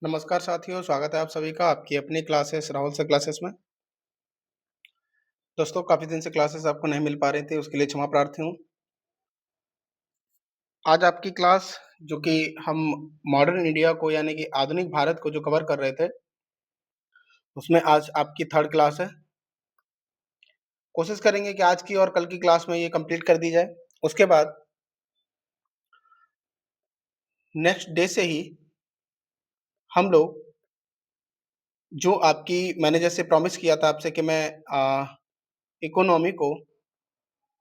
नमस्कार साथियों, स्वागत है आप सभी का आपकी अपनी क्लासेस राहुल सर क्लासेस में। दोस्तों, काफ़ी दिन से क्लासेस आपको नहीं मिल पा रही थी, उसके लिए क्षमा प्रार्थी हूँ। आज आपकी क्लास जो कि हम मॉडर्न इंडिया को यानी कि आधुनिक भारत को जो कवर कर रहे थे, उसमें आज आपकी थर्ड क्लास है। कोशिश करेंगे कि आज की और कल की क्लास में ये कंप्लीट कर दी जाए। उसके बाद नेक्स्ट डे से ही हम लोग जो आपकी मैंने जैसे प्रॉमिस किया था आपसे कि मैं इकोनॉमी को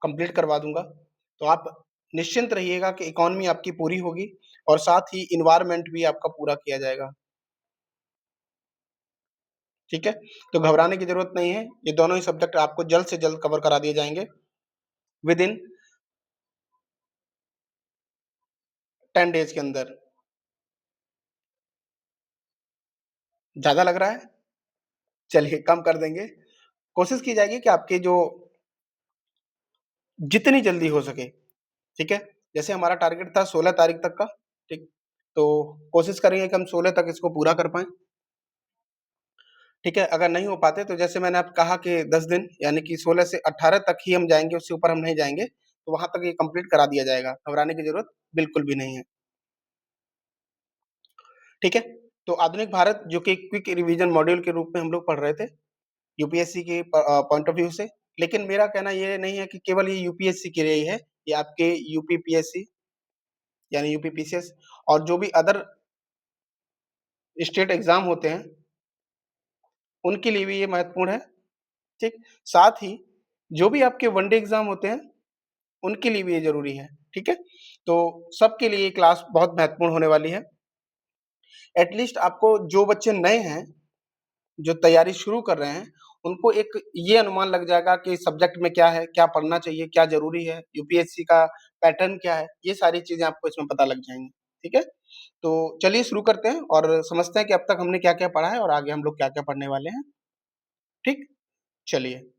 कंप्लीट करवा दूँगा। तो आप निश्चिंत रहिएगा कि इकॉनमी आपकी पूरी होगी और साथ ही एनवायरनमेंट भी आपका पूरा किया जाएगा। ठीक है? तो घबराने की ज़रूरत नहीं है। ये दोनों ही सब्जेक्ट आपको जल्द से जल्द कवर करा दिए जाएँगे विदिन 10 डेज़ के अंदर। ज़्यादा लग रहा है? चलिए कम कर देंगे। कोशिश की जाएगी कि आपके जो जितनी जल्दी हो सके, ठीक है? जैसे हमारा टारगेट था 16 तारीख तक का, ठीक? तो कोशिश करेंगे कि हम 16 तक इसको पूरा कर पाएँ। ठीक है, अगर नहीं हो पाते तो जैसे मैंने आपको कहा कि 10 दिन यानी कि 16 से 18 तक ही हम जाएँगे, उससे ऊपर हम नहीं जाएँगे, तो वहाँ तक ये कंप्लीट करा दिया जाएगा, घबराने की ज़रूरत बिल्कुल भी नहीं है। ठीक है? तो आधुनिक भारत जो कि क्विक रिवीजन मॉड्यूल के रूप में हम लोग पढ़ रहे थे, यूपीएससी के पॉइंट ऑफ व्यू से, लेकिन मेरा कहना ये नहीं है कि केवल ये यूपीएससी के लिए ही है, ये आपके यूपीपीएससी यानी यूपीपीसीएस और जो भी अदर स्टेट एग्ज़ाम होते हैं, उनके लिए भी ये महत्वपूर्ण है, ठीक? साथ ही जो भी आपके वन डे एग्ज़ाम होते हैं उनके लिए भी ये ज़रूरी है, ठीक है? तो सबके लिए ये क्लास बहुत महत्वपूर्ण होने वाली है। एट लीस्ट आपको जो बच्चे नए हैं, जो तैयारी शुरू कर रहे हैं, उनको एक ये अनुमान लग जाएगा कि सब्जेक्ट में क्या है, क्या पढ़ना चाहिए, क्या ज़रूरी है, यूपीएससी का पैटर्न क्या है, ये सारी चीज़ें आपको इसमें पता लग जाएँगी, ठीक है? तो चलिए शुरू करते हैं और समझते हैं कि अब तक हमने क्या-क्या पढ़ा है और आगे हम लोग क्या-क्या पढ़ने वाले हैं, ठीक? चलिए।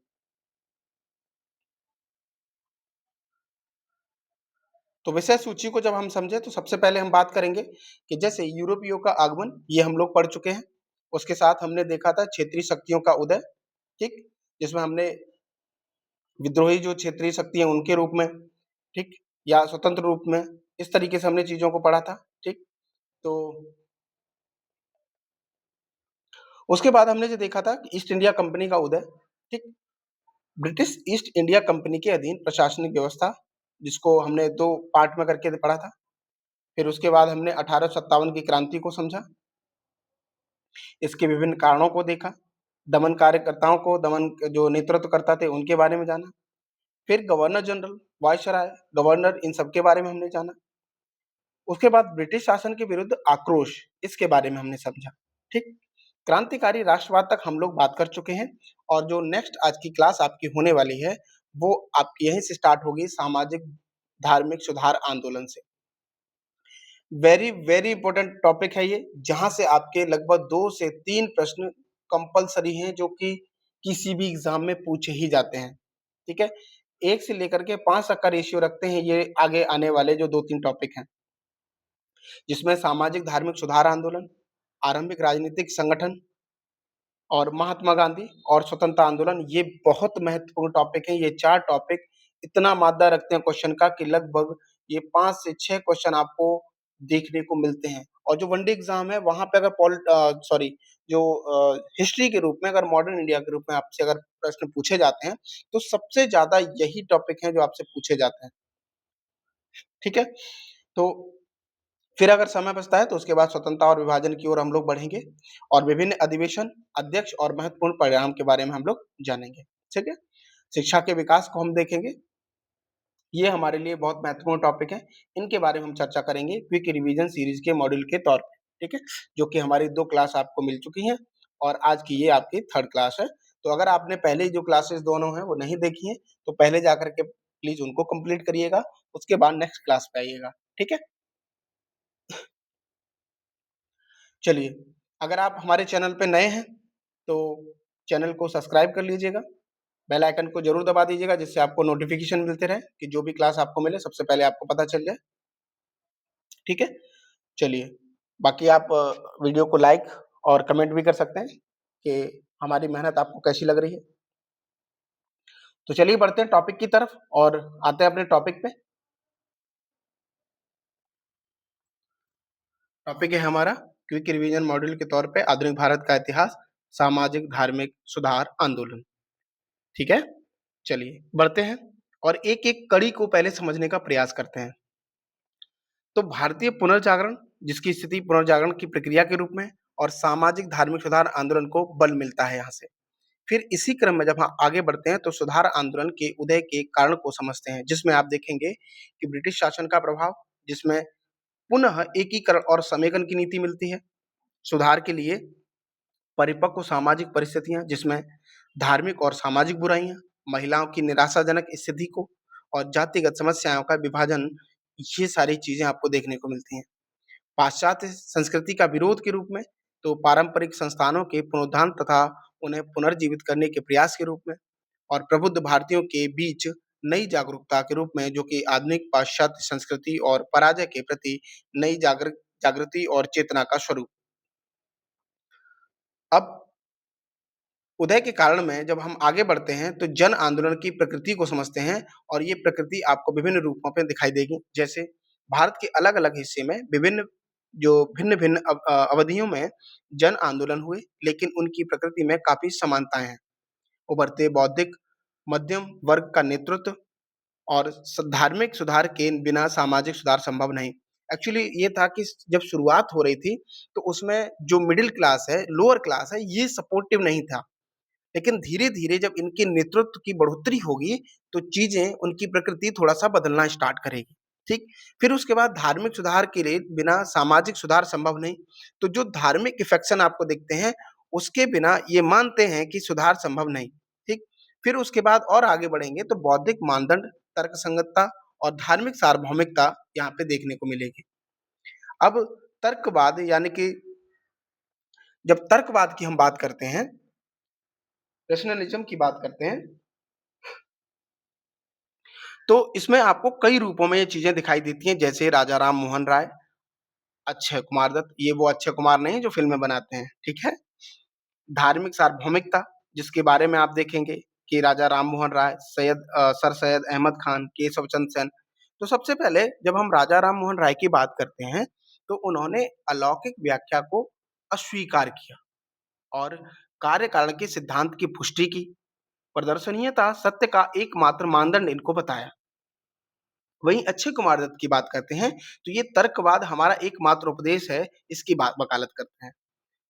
तो विषय सूची को जब हम समझे तो सबसे पहले हम बात करेंगे कि जैसे यूरोपियों का आगमन ये हम लोग पढ़ चुके हैं। उसके साथ हमने देखा था क्षेत्रीय शक्तियों का उदय, ठीक? जिसमें हमने विद्रोही जो क्षेत्रीय शक्ति है उनके रूप में, ठीक? या स्वतंत्र रूप में, इस तरीके से हमने चीज़ों को पढ़ा था, ठीक? तो उसके बाद हमने जो देखा था ईस्ट इंडिया कंपनी का उदय, ठीक? ब्रिटिश ईस्ट इंडिया कंपनी के अधीन प्रशासनिक व्यवस्था, जिसको हमने 2 पार्ट में करके पढ़ा था। फिर उसके बाद हमने 1857 की क्रांति को समझा। इसके विभिन्न कारणों को देखा, दमन कार्यकर्ताओं को दमन जो नेतृत्व करता थे उनके बारे में जाना, फिर गवर्नर जनरल, वायसराय, गवर्नर इन सब के बारे में हमने जाना। उसके बाद ब्रिटिश शासन के विरुद्ध आक्रोश, इसके बारे में हमने समझा, ठीक? क्रांतिकारी राष्ट्रवाद तक हम लोग बात कर चुके हैं और जो नेक्स्ट आज की क्लास आपकी होने वाली है, वो आपकी यहीं से स्टार्ट होगी सामाजिक धार्मिक सुधार आंदोलन से। वेरी वेरी इंपॉर्टेंट टॉपिक है ये, जहाँ से आपके लगभग 2 से 3 प्रश्न कंपल्सरी हैं जो कि किसी भी एग्ज़ाम में पूछे ही जाते हैं, ठीक है? 1 से लेकर के 5 तक का रेशियो रखते हैं ये आगे आने वाले जो 2-3 टॉपिक हैं, जिसमें सामाजिक धार्मिक सुधार आंदोलन, आरंभिक राजनीतिक संगठन और महात्मा गांधी और स्वतंत्रता आंदोलन, ये बहुत महत्वपूर्ण टॉपिक हैं। ये 4 टॉपिक इतना मादा रखते हैं क्वेश्चन का कि लगभग ये 5 से 6 क्वेश्चन आपको देखने को मिलते हैं और जो वनडे एग्ज़ाम है वहाँ पे अगर सॉरी जो हिस्ट्री के रूप में अगर मॉडर्न इंडिया के रूप में आपसे अगर प्रश्न पूछे जाते हैं, तो सबसे ज़्यादा यही टॉपिक हैं जो आपसे पूछे जाते हैं, ठीक है? तो फिर अगर समय बचता है तो उसके बाद स्वतंत्रता और विभाजन की ओर हम लोग बढ़ेंगे और विभिन्न अधिवेशन, अध्यक्ष और महत्वपूर्ण परिणाम के बारे में हम लोग जानेंगे, ठीक है? शिक्षा के विकास को हम देखेंगे, ये हमारे लिए बहुत महत्वपूर्ण टॉपिक है, इनके बारे में हम चर्चा करेंगे क्विक रिवीजन सीरीज के मॉड्यूल के तौर पे, ठीक है? जो कि हमारी 2 क्लास आपको मिल चुकी हैं और आज की ये आपकी थर्ड क्लास है। तो अगर आपने पहले ही जो क्लासेस दोनों हैं वो नहीं देखी हैं, तो पहले जाकर के प्लीज़ उनको कंप्लीट करिएगा, उसके बाद नेक्स्ट क्लास पे आइएगा, ठीक है? चलिए, अगर आप हमारे चैनल पे नए हैं, तो चैनल को सब्सक्राइब कर लीजिएगा, बेल आइकन को ज़रूर दबा दीजिएगा जिससे आपको नोटिफ़िकेशन मिलते रहे कि जो भी क्लास आपको मिले सबसे पहले आपको पता चल जाए, ठीक है? चलिए। बाकी आप वीडियो को लाइक और कमेंट भी कर सकते हैं कि हमारी मेहनत आपको कैसी लग रही है। तो चलिए बढ़ते हैं टॉपिक की तरफ और आते हैं अपने टॉपिक पे। टॉपिक है हमारा क्विक रिवीजन मॉड्यूल के तौर पे आधुनिक भारत का इतिहास, सामाजिक धार्मिक सुधार आंदोलन। ठीक है, चलिए बढ़ते हैं और एक एक कड़ी को पहले समझने का प्रयास करते हैं। तो भारतीय पुनर्जागरण, जिसकी स्थिति पुनर्जागरण की प्रक्रिया के रूप में, और सामाजिक धार्मिक सुधार आंदोलन को बल मिलता है यहाँ से। फिर इसी क्रम में जब हम आगे बढ़ते हैं तो सुधार आंदोलन के उदय के कारण को समझते हैं, जिसमें आप देखेंगे कि ब्रिटिश शासन का प्रभाव, जिसमें पुनः एकीकरण और समेकन की नीति मिलती है। सुधार के लिए परिपक्व सामाजिक परिस्थितियां, जिसमें धार्मिक और सामाजिक बुराइयां, महिलाओं की निराशाजनक स्थिति को, और जातिगत समस्याओं का विभाजन, ये सारी चीजें आपको देखने को मिलती हैं। पाश्चात्य संस्कृति का विरोध के रूप में, तो पारंपरिक संस्थानों के पुनरुत्थान तथा उन्हें पुनर्जीवित करने के प्रयास के रूप में, और प्रबुद्ध भारतीयों के बीच नई जागरूकता के रूप में, जो कि आधुनिक पाश्चात्य संस्कृति और पराजय के प्रति नई जागृति और चेतना का स्वरूप। अब उदय के कारण में जब हम आगे बढ़ते हैं तो जन आंदोलन की प्रकृति को समझते हैं, और ये प्रकृति आपको विभिन्न रूपों में दिखाई देगी। जैसे भारत के अलग अलग हिस्से में विभिन्न जो भिन्न भिन्न अवधियों में जन आंदोलन हुए, लेकिन उनकी प्रकृति में काफी समानताएं हैं। उभरते बौद्धिक मध्यम वर्ग का नेतृत्व, और धार्मिक सुधार के बिना सामाजिक सुधार संभव नहीं। एक्चुअली ये था कि जब शुरुआत हो रही थी तो उसमें जो मिडिल क्लास है, लोअर क्लास है, ये सपोर्टिव नहीं था। लेकिन धीरे-धीरे जब इनके नेतृत्व की बढ़ोतरी होगी, तो चीज़ें, उनकी प्रकृति थोड़ा-सा बदलना स्टार्ट करेगी, ठीक? फिर उसके बाद धार्मिक सुधार के लिए बिना सामाजिक सुधार संभव नहीं। तो जो धार्मिक इफेक्शन आपको दिखते हैं, उसके बिना ये मानते हैं कि सुधार संभव नहीं, ठीक? फिर उसके बाद और आगे बढ़ेंगे तो बौद्धिक मानदंड, तर्कसंगतता और धार्मिक सार्वभौमिकता यहाँ पे देखने को मिलेगी। अब तर्कवाद, यानी कि जब तर्कवाद की हम बात करते हैं, रैशनलिज्म की बात करते हैं, तो इसमें आपको कई रूपों में ये चीजें दिखाई देती हैं। जैसे राजा राम मोहन राय, अक्षय कुमार दत्त, ये वो अक्षय कुमार नहीं जो फिल्में बनाते हैं, ठीक है। धार्मिक सार्वभौमिकता, जिसके बारे में आप देखेंगे कि राजा राम मोहन राय, सर सैयद अहमद खान, केशव चंद्र सेन। तो सबसे पहले जब हम राजा राम मोहन राय की बात करते हैं तो उन्होंने अलौकिक व्याख्या को अस्वीकार किया और कार्य कारण के सिद्धांत की पुष्टि की। प्रदर्शनीयता सत्य का एकमात्र मानदंड इनको बताया। वहीं अक्षय कुमार दत्त की बात करते हैं तो ये तर्कवाद हमारा एकमात्र उपदेश है, इसकी बात वकालत करते हैं।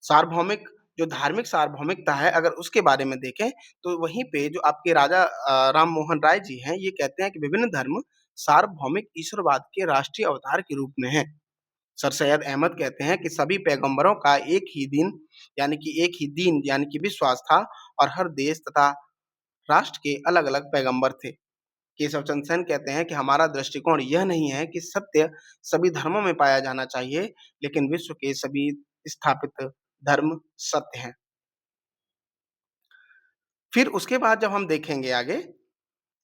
सार्वभौमिक, जो धार्मिक सार्वभौमिकता है, अगर उसके बारे में देखें तो वहीं पे जो आपके राजा राम मोहन राय जी हैं, ये कहते हैं कि विभिन्न धर्म सार्वभौमिक ईश्वरवाद के राष्ट्रीय अवतार के रूप में हैं। सर सैयद अहमद कहते हैं कि सभी पैगंबरों का एक ही दीन यानी कि विश्वास था, और हर देश तथा राष्ट्र के अलग अलग पैगंबर थे। केशव चंद्र सेन कहते हैं कि हमारा दृष्टिकोण यह नहीं है कि सत्य सभी धर्मों में पाया जाना चाहिए, लेकिन विश्व के सभी स्थापित धर्म सत्य हैं। फिर उसके बाद जब हम देखेंगे आगे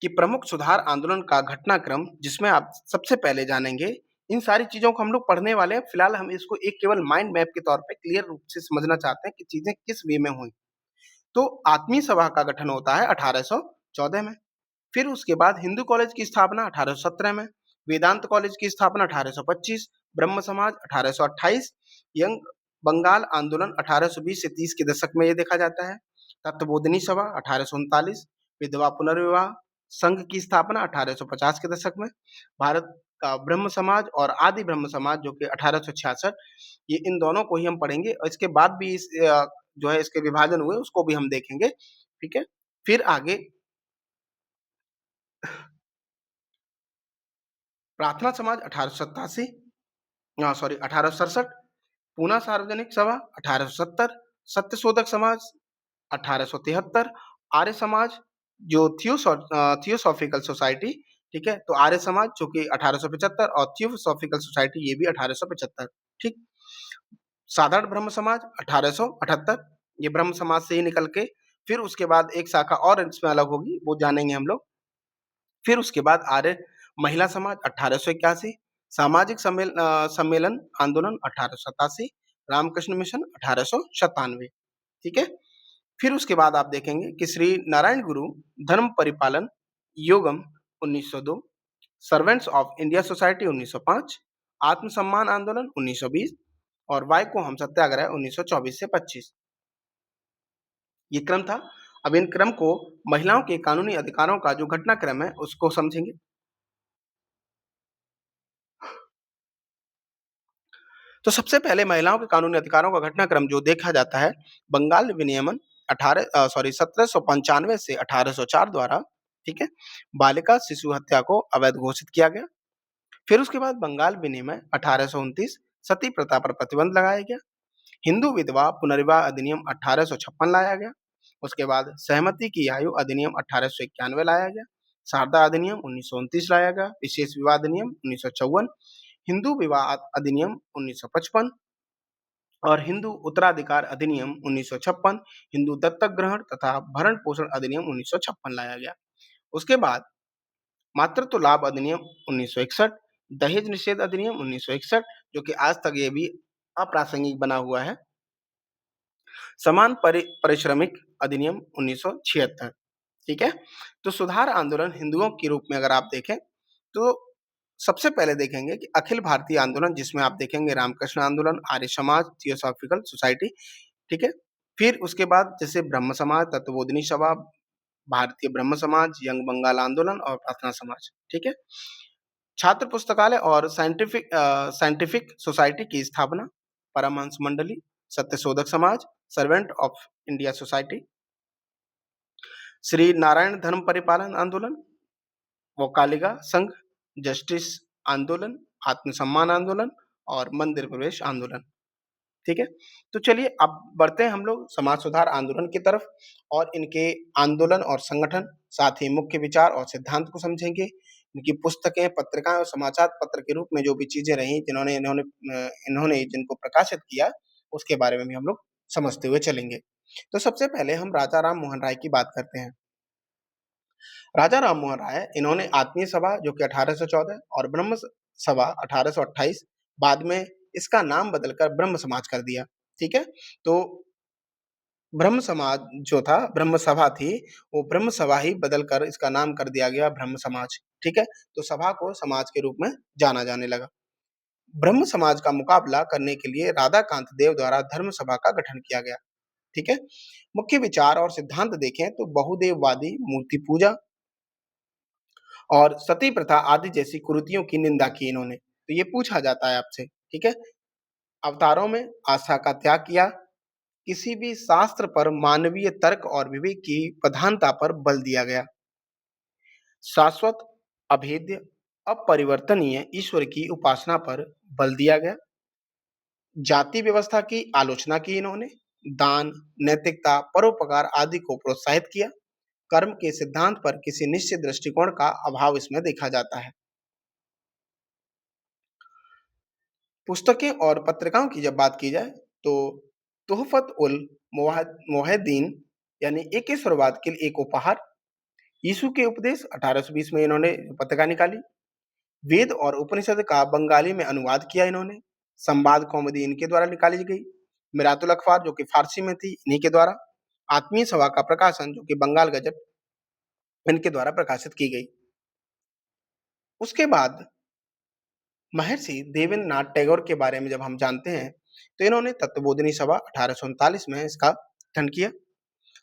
कि प्रमुख सुधार आंदोलन का घटनाक्रम, जिसमें आप सबसे पहले जानेंगे, इन सारी चीजों को हम लोग पढ़ने वाले हैं। फिलहाल हम इसको एक केवल माइंड मैप के तौर पे क्लियर रूप से समझना चाहते हैं कि चीजें किस वे में हुई। तो आत्मीय सभा का गठन होता है 1814 में। फिर उसके बाद हिंदू कॉलेज की स्थापना 1817 में, वेदांत कॉलेज की स्थापना 1825, ब्रह्म समाज 1828, यंग बंगाल आंदोलन 1820 से 30 के दशक में ये देखा जाता है। तत्वबोधिनी सभा 1839, विधवा पुनर्विवाह संघ की स्थापना 1850 के दशक में, भारत का ब्रह्म समाज और आदि ब्रह्म समाज जो कि 1866, ये इन दोनों को ही हम पढ़ेंगे और इसके बाद भी जो है इसके विभाजन हुए उसको भी हम देखेंगे, ठीक है। फिर आगे प्रार्थना समाज 1887, 1867, पूना सार्वजनिक सभा 1870, सत्यशोधक समाज 1873, आर्य समाज जो थियोसॉफिकल सोसाइटी, ठीक है, तो आर्य समाज जो कि 1875, और थियोसॉफिकल सोसाइटी ये भी 1875, ठीक। साधारण ब्रह्म समाज 1878, ये ब्रह्म समाज से ही निकल के फिर उसके बाद एक शाखा और इसमें अलग होगी, वो जानेंगे हम लोग। फिर उसके बाद आर्य महिला समाज 1881, सम्मेलन आंदोलन 1887, रामकृष्ण मिशन 1897। ठीक है। फिर उसके बाद आप देखेंगे कि श्री नारायण गुरु धर्म परिपालन योगम 1902, सर्वेंट्स ऑफ इंडिया सोसाइटी 1905, आत्मसम्मान आंदोलन 1920 और वाई को हम सत्याग्रह 1924 से 25। ये क्रम था। अब इन क्रम को महिलाओं के कानूनी अधिकारों का जो घटनाक्रम है उसको समझेंगे। तो सबसे पहले महिलाओं के कानूनी अधिकारों का घटनाक्रम जो देखा जाता है, बंगाल विनियमन 1795 से 1804 द्वारा, ठीक है, बालिका शिशु हत्या को अवैध घोषित किया गया। फिर उसके बाद बंगाल विनिमय 1829, सती प्रथा पर प्रतिबंध लगाया गया। हिंदू विधवा पुनर्विवाह अधिनियम 1856 लाया गया। उसके बाद सहमति की आयु अधिनियम 1891 लाया गया। शारदा अधिनियम 1929 लाया गया। विशेष विवाह अधिनियम 1954, हिंदू विवाह अधिनियम 1955 और हिंदू उत्तराधिकार अधिनियम 1956, हिंदू दत्तक ग्रहण तथा भरण पोषण अधिनियम 1956 लाया गया। उसके बाद मातृत्व लाभ अधिनियम 1961, दहेज निषेध अधिनियम 1961 जो कि आज तक ये भी अप्रासंगिक बना हुआ है। समान परिश्रमिक अधिनियम 1976। ठीक है। तो सुधार आंदोलन हिंदुओं के रूप में अगर आप देखें तो सबसे पहले देखेंगे कि अखिल भारतीय आंदोलन, जिसमें आप देखेंगे रामकृष्ण आंदोलन, आर्य समाज, थियोसॉफिकल सोसाइटी। ठीक है। फिर उसके बाद जैसे ब्रह्म समाज, तत्वबोधिनी सभा, भारतीय ब्रह्म समाज, यंग बंगाल आंदोलन और प्रार्थना समाज। ठीक है। छात्र पुस्तकालय और साइंटिफिक सोसाइटी की स्थापना, परमहंस मंडली, Satyashodhak Samaj, servant of India society, Shri Narayan धर्म परिपालन आंदोलन, वकालिका संघ, जस्टिस आंदोलन, आत्मसम्मान आंदोलन और मंदिर प्रवेश आंदोलन। ठीक है। तो चलिए अब बढ़ते हैं हम लोग समाज सुधार आंदोलन की तरफ और इनके आंदोलन और संगठन, साथ ही मुख्य विचार और सिद्धांत को समझेंगे। इनकी पुस्तकें, पत्रिकाएं और समाचार पत्र के रूप में जो भी चीजें रही जिन्होंने इन्होंने इन्होंने जिनको प्रकाशित किया उसके बारे में भी हम लोग समझते हुए चलेंगे। तो सबसे पहले हम राजा राम मोहन राय की बात करते हैं। राजा राम मोहन राय, इन्होंने आत्मीय सभा जो कि 1814 और ब्रह्म सभा 1828, बाद में इसका नाम बदलकर ब्रह्म समाज कर दिया। ठीक है। तो ब्रह्म समाज जो था, ब्रह्म सभा थी, वो ब्रह्म सभा ही बदलकर इसका नाम कर दिया गया ब्रह्म समाज। ठीक है। तो सभा को समाज के रूप में जाना जाने लगा। ब्रह्म समाज का मुकाबला करने के लिए राधाकांत देव द्वारा धर्म सभा का गठन किया गया। ठीक है। मुख्य विचार और सिद्धांत देखें तो बहुदेववादी, मूर्ति पूजा और सती प्रथा आदि जैसी कुरीतियों की निंदा की इन्होंने। तो ये पूछा जाता है आपसे। ठीक है। अवतारों में आस्था का त्याग किया, किसी भी शास्त्र पर मानवीय तर्क और विवेक की प्रधानता पर बल दिया गया, शाश्वत, अभेद्य, अपरिवर्तनीय ईश्वर की उपासना पर बल दिया गया, जाति व्यवस्था की आलोचना की इन्होंने, दान, नैतिकता, परोपकार आदि को प्रोत्साहित किया, कर्म के सिद्धांत पर किसी निश्चित दृष्टिकोण का अभाव इसमें देखा जाता है। पुस्तकें और पत्रिकाओं की जब बात की जाए तो तोहफत उल मोहिद्दीन यानी एकेश्वरवाद के लिए एक उपहार, यीशु के उपदेश 1820 में इन्होंने पत्रिका निकाली, वेद और उपनिषद का बंगाली में अनुवाद किया इन्होंने, संवाद कौमुदी इनके द्वारा निकाली गई, मिरातुल अखबार जो कि फारसी में थी इन्हीं के द्वारा, आत्मीय सभा का प्रकाशन जो कि बंगाल गजट इनके द्वारा प्रकाशित की गई। उसके बाद महर्षि देवेंद्रनाथ टैगोर के बारे में जब हम जानते हैं तो इन्होंने तत्वबोधिनी सभा 1839 में इसका गठन किया।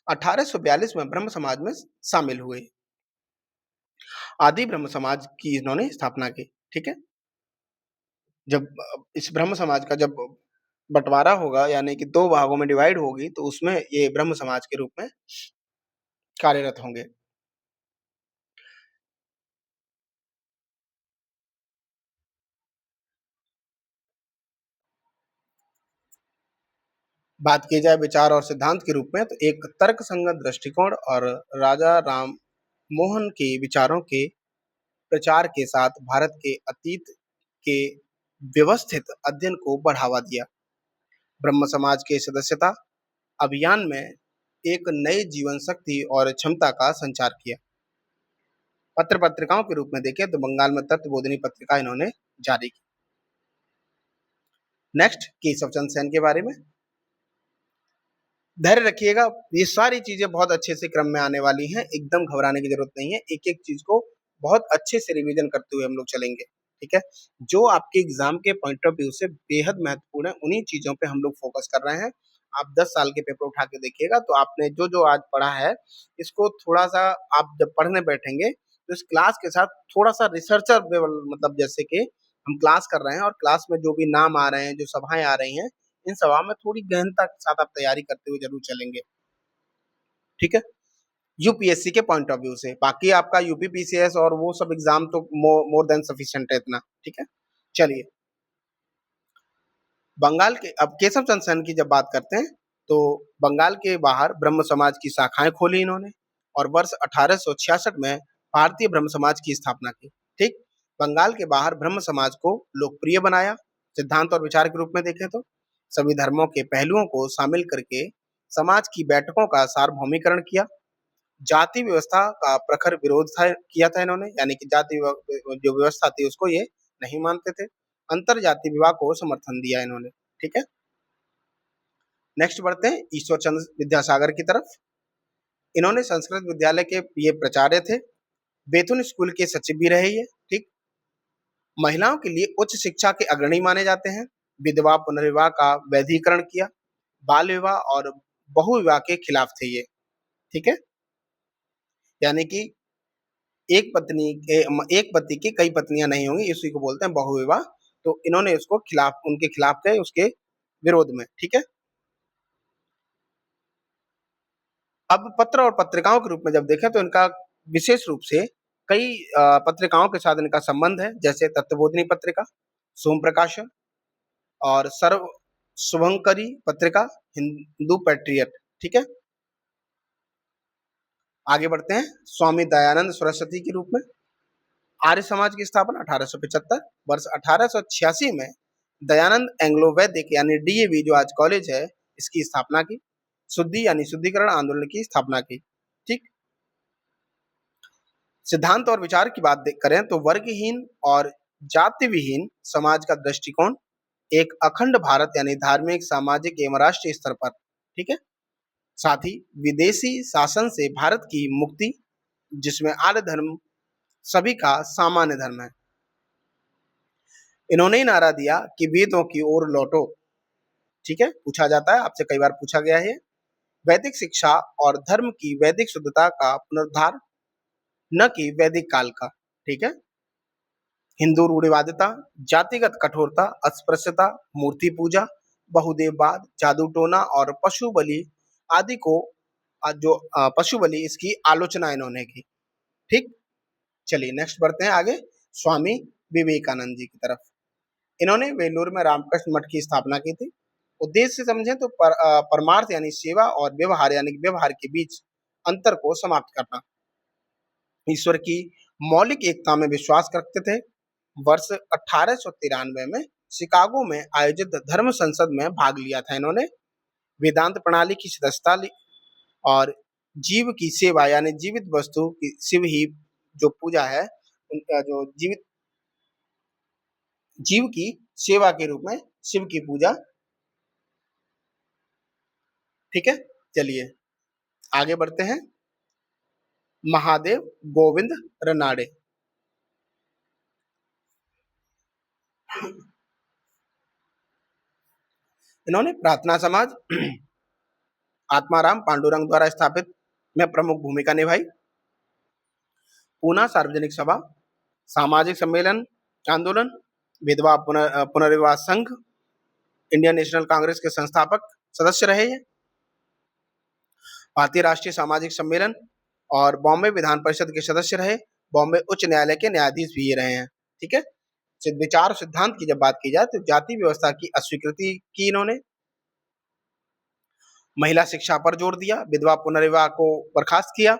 1842 में ब्रह्म समाज में शामिल हुए, आदि ब्रह्म समाज की इन्होंने स्थापना की। ठीक है। जब इस ब्रह्म समाज का जब बंटवारा होगा यानी कि दो भागों में डिवाइड होगी तो उसमें ये ब्रह्म समाज के रूप में कार्यरत होंगे। बात की जाए विचार और सिद्धांत के रूप में तो एक तर्क संगत दृष्टिकोण और राजा राम मोहन के विचारों के प्रचार के साथ भारत के अतीत के व्यवस्थित अध्ययन को बढ़ावा दिया। ब्रह्म समाज के सदस्यता अभियान में एक नई जीवन शक्ति और क्षमता का संचार किया। पत्र पत्रिकाओं के रूप में देखें तो बंगाल में तत्वबोधिनी पत्रिका इन्होंने जारी की। नेक्स्ट केशव चंद्र सेन के बारे में। धैर्य रखिएगा, ये सारी चीजें बहुत अच्छे से क्रम में आने वाली हैं, एकदम घबराने की जरूरत नहीं है, एक एक चीज को बहुत अच्छे से रिवीजन करते हुए हम लोग चलेंगे, ठीक है। जो आपके एग्जाम के पॉइंट ऑफ व्यू से बेहद महत्वपूर्ण है, उन्हीं चीजों पे हम लोग फोकस कर रहे हैं। आप 10 साल के पेपर उठा के देखिएगा तो आपने जो जो आज पढ़ा है, इसको थोड़ा सा आप जब पढ़ने बैठेंगे तो इस क्लास के साथ थोड़ा सा रिसर्चर लेवल, मतलब जैसे कि हम क्लास कर रहे हैं और क्लास में जो भी नाम आ रहे हैं, जो सभाएं आ रही हैं, इन सभा में थोड़ी गहनता के साथ आप तैयारी करते हुए जरूर चलेंगे, ठीक है। यूपीएससी के पॉइंट ऑफ व्यू से, बाकी आपका यूपीपीसीएस और वो सब एग्जाम तो मोर देन सफिशिएंट है इतना, ठीक है। चलिए, बंगाल के अब केशव चंद्र सेन की जब बात करते हैं तो बंगाल के बाहर ब्रह्म समाज की शाखाएं खोली इन्होंने और वर्ष 1866 में भारतीय ब्रह्म समाज की स्थापना की, ठीक। बंगाल के बाहर ब्रह्म समाज को लोकप्रिय बनाया, सिद्धांत और विचार के रूप में देखें तो सभी धर्मों के पहलुओं को शामिल करके समाज की बैठकों का सार्वभौमिकरण किया, जाति व्यवस्था का प्रखर विरोध था किया था इन्होंने, यानी कि जो व्यवस्था थी उसको ये नहीं मानते थे, अंतर जाति विवाह को समर्थन दिया इन्होंने, ठीक है। नेक्स्ट बढ़ते हैं ईश्वर चंद्र विद्यासागर की तरफ। इन्होंने संस्कृत विद्यालय के ये प्राचार्य थे, बैतूल स्कूल के सचिव भी रहे ये, ठीक। महिलाओं के लिए उच्च शिक्षा के अग्रणी माने जाते हैं, विधवा पुनर्विवाह का वैधीकरण किया, बाल विवाह और बहुविवाह के खिलाफ थे ये, ठीक है। यानी कि एक पति की कई पत्नियां नहीं होंगी, इसी को बोलते हैं बहुविवाह। तो इन्होंने उसको खिलाफ, उनके खिलाफ गए, उसके विरोध में, ठीक है। अब पत्र और पत्रिकाओं के रूप में जब देखें तो इनका विशेष रूप से कई पत्रिकाओं के साथ इनका संबंध है, जैसे तत्वबोधिनी पत्रिका, सोम प्रकाशन और सर्व शुभंकरी पत्रिका, हिंदू पैट्रियट, ठीक है। आगे बढ़ते हैं स्वामी दयानंद सरस्वती के रूप में। आर्य समाज की स्थापना 1875, वर्ष 1886 में दयानंद एंग्लो वैदिक यानी डीएवी जो आज कॉलेज है, इसकी स्थापना की, शुद्धि यानी शुद्धिकरण आंदोलन की स्थापना की, ठीक। सिद्धांत और विचार की बात करें तो वर्गहीन और जाति विहीन समाज का दृष्टिकोण, एक अखंड भारत यानी धार्मिक, सामाजिक एवं राष्ट्रीय स्तर पर, ठीक है। साथ ही विदेशी शासन से भारत की मुक्ति, जिसमें आर्य धर्म सभी का सामान्य धर्म है। इन्होंने ही नारा दिया कि वेदों की ओर लौटो, ठीक है, पूछा जाता है, आपसे कई बार पूछा गया है। वैदिक शिक्षा और धर्म की वैदिक शुद्धता का पुनरुद्धार, न कि वैदिक काल का, ठीक है। हिंदू रूढ़िवादिता, जातिगत कठोरता, अस्पृश्यता, मूर्ति पूजा, बहुदेववाद, जादू टोना और पशु बलि आदि को जो पशु बलि, इसकी आलोचना इन्होंने की, ठीक। चलिए नेक्स्ट बढ़ते हैं आगे स्वामी विवेकानंद जी की तरफ। इन्होंने वेलूर में रामकृष्ण मठ की स्थापना की थी। उद्देश्य से समझें तो परमार्थ यानी सेवा और व्यवहार यानी व्यवहार के बीच अंतर को समाप्त करना, ईश्वर की मौलिक एकता में विश्वास करते थे। वर्ष 1893 में शिकागो में आयोजित धर्म संसद में भाग लिया था इन्होंने, वेदांत प्रणाली की सदस्यता ली और जीव की सेवा यानी जीवित वस्तु की शिव ही जो पूजा है, उनका जो जीवित जीव की सेवा के रूप में शिव की पूजा, ठीक है। चलिए आगे बढ़ते हैं महादेव गोविंद रनाड़े। इन्होंने प्रार्थना समाज आत्माराम पांडुरंग द्वारा स्थापित में प्रमुख भूमिका निभाई, पूना सार्वजनिक सभा, सामाजिक सम्मेलन आंदोलन, विधवा पुनर्विवाह संघ, इंडियन नेशनल कांग्रेस के संस्थापक सदस्य रहे ये, भारतीय राष्ट्रीय सामाजिक सम्मेलन और बॉम्बे विधान परिषद के सदस्य रहे, बॉम्बे उच्च न्यायालय के न्यायाधीश भी ये रहे हैं, ठीक है। विचार सिद्धांत की जब बात की जाए तो जाति व्यवस्था की अस्वीकृति की इन्होंने, महिला शिक्षा पर जोर दिया, विधवा पुनर्विवाह को बर्खास्त किया,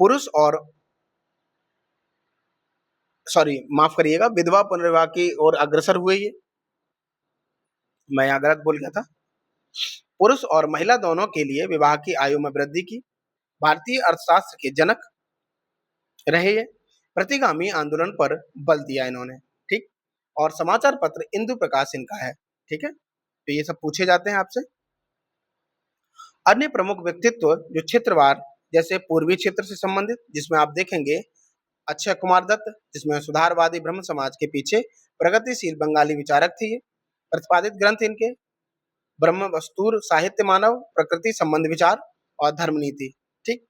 पुरुष और माफ करिएगा, विधवा पुनर्विवाह की ओर अग्रसर हुए ये, मैं यहाँ गलत बोल गया था, पुरुष और महिला दोनों के लिए विवाह की आयु में वृद्धि की, भारतीय अर्थशास्त्र के जनक रहे ये, प्रतिगामी आंदोलन पर बल दिया इन्होंने, ठीक। और समाचार पत्र इंदु प्रकाश इनका है। ठीक है, तो ये सब पूछे जाते हैं आपसे। अन्य प्रमुख व्यक्तित्व जो क्षेत्रवार, जैसे पूर्वी क्षेत्र से संबंधित, जिसमें आप देखेंगे अक्षय कुमार दत्त, जिसमें सुधारवादी ब्रह्म समाज के पीछे प्रगतिशील बंगाली विचारक थे ये। प्रतिपादित ग्रंथ इनके ब्रह्म वस्तुर साहित्य मानव, प्रकृति संबंध विचार और धर्म नीति। ठीक।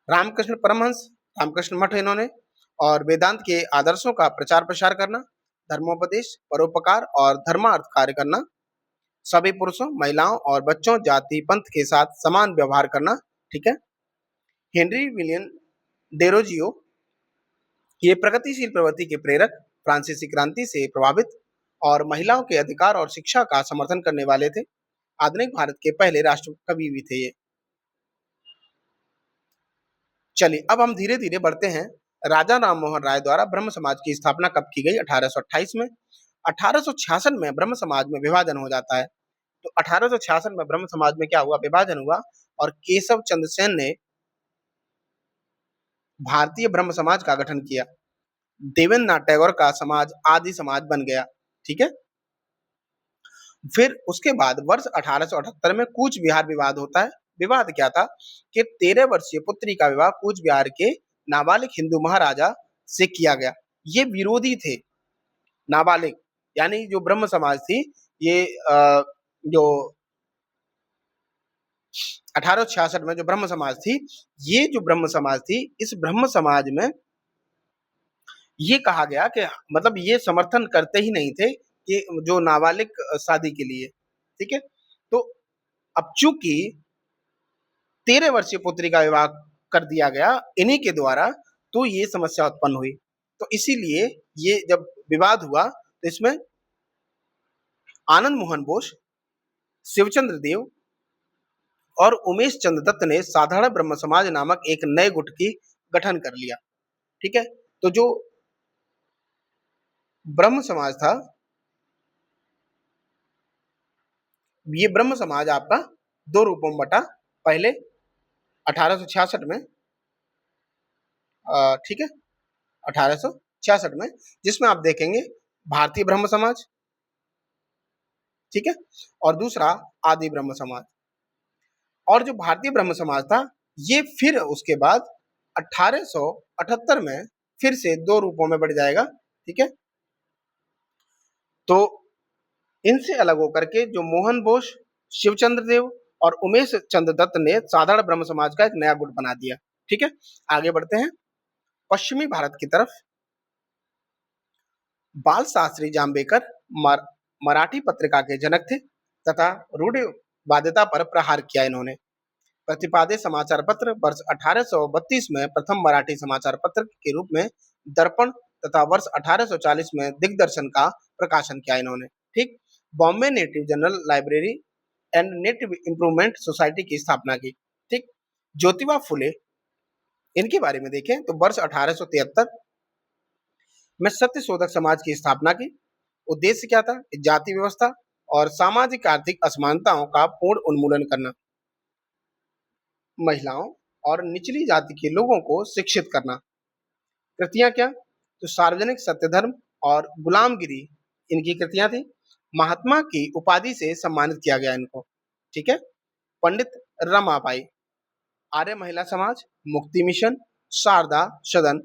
रामकृष्ण परमहंस, रामकृष्ण मठ इन्होंने, और वेदांत के आदर्शों का प्रचार प्रसार करना, धर्मोपदेश, परोपकार और धर्मार्थ कार्य करना, सभी पुरुषों, महिलाओं और बच्चों, जाति पंथ के साथ समान व्यवहार करना। ठीक है। हेनरी विलियम डेरोजियो, ये प्रगतिशील प्रवृत्ति के प्रेरक, फ्रांसीसी क्रांति से प्रभावित और महिलाओं के अधिकार और शिक्षा का समर्थन करने वाले थे। आधुनिक भारत के पहले राष्ट्र कवि भी थे ये। चलिए अब हम धीरे धीरे बढ़ते हैं। राजा राममोहन राय द्वारा ब्रह्म समाज की स्थापना कब की गई? 1828 में। 1866 में ब्रह्म समाज में विभाजन हो जाता है। तो 1866 में ब्रह्म समाज में क्या हुआ? विभाजन हुआ और केशव चंद्र सेन ने भारतीय ब्रह्म समाज का गठन किया। देवेंद्रनाथ टैगोर का समाज आदि समाज बन गया। ठीक है। फिर उसके बाद वर्ष 1878 में कूच बिहार विवाद होता है। विवाद क्या था कि 13 वर्षीय पुत्री का विवाह कूच बिहार के नाबालिग हिंदू महाराजा से किया गया। ये विरोधी थे नाबालिग, यानी जो ब्रह्म समाज थी, ये जो 1866 में जो ब्रह्म समाज थी, ये जो ब्रह्म समाज थी, इस ब्रह्म समाज में ये कहा गया कि मतलब ये समर्थन करते ही नहीं थे कि जो नाबालिग शादी के लिए। ठीक है। तो अब चूंकि 13 वर्षीय पुत्री का विवाह कर दिया गया इन्हीं के द्वारा, तो ये समस्या उत्पन्न हुई। तो इसीलिए ये जब विवाद हुआ तो इसमें आनंद मोहन बोस, शिवचंद्र देव और उमेश चंद्र दत्त ने साधारण ब्रह्म समाज नामक एक नए गुट की गठन कर लिया। ठीक है। तो जो ब्रह्म समाज था, ये ब्रह्म समाज आपका दो रूपों में बटा। पहले 1866 में, ठीक है, 1866 में, जिसमें आप देखेंगे भारतीय ब्रह्म समाज, ठीक है, और दूसरा आदि ब्रह्म समाज। और जो भारतीय ब्रह्म समाज था, ये फिर उसके बाद 1878 में फिर से दो रूपों में बढ़ जाएगा। ठीक है। तो इनसे अलग होकर के जो मोहन बोस, शिवचंद्र देव और उमेश चंद्र दत्त ने साधारण ब्रह्म समाज का एक नया गुट बना दिया। ठीक है। आगे बढ़ते हैं पश्चिमी भारत की तरफ। बाल शास्त्री जाम्बेकर मराठी पत्रिका के जनक थे तथा रूढ़िवादिता पर प्रहार किया इन्होंने। प्रतिपादित समाचार पत्र वर्ष 1832 में प्रथम मराठी समाचार पत्र के रूप में दर्पण तथा वर्ष 1840 में दिग्दर्शन का प्रकाशन किया इन्होंने। ठीक। Bombay native general library and native improvement society की स्थापना की। ठीक। ज्योतिबा फुले, इनके बारे में देखें तो वर्ष 1873 में सत्य शोधक समाज की स्थापना की। उद्देश्य क्या था? जाति व्यवस्था और सामाजिक आर्थिक असमानताओं का पूर्ण उन्मूलन करना, महिलाओं और निचली जाति के लोगों को शिक्षित करना। कृतियां क्या? तो सार्वजनिक सत्य धर्म और गुलामगिरी इनकी कृतियां थी। महात्मा की उपाधि से सम्मानित किया गया इनको। ठीक है। पंडित रमाबाई, आर्य महिला समाज, मुक्ति मिशन, शारदा सदन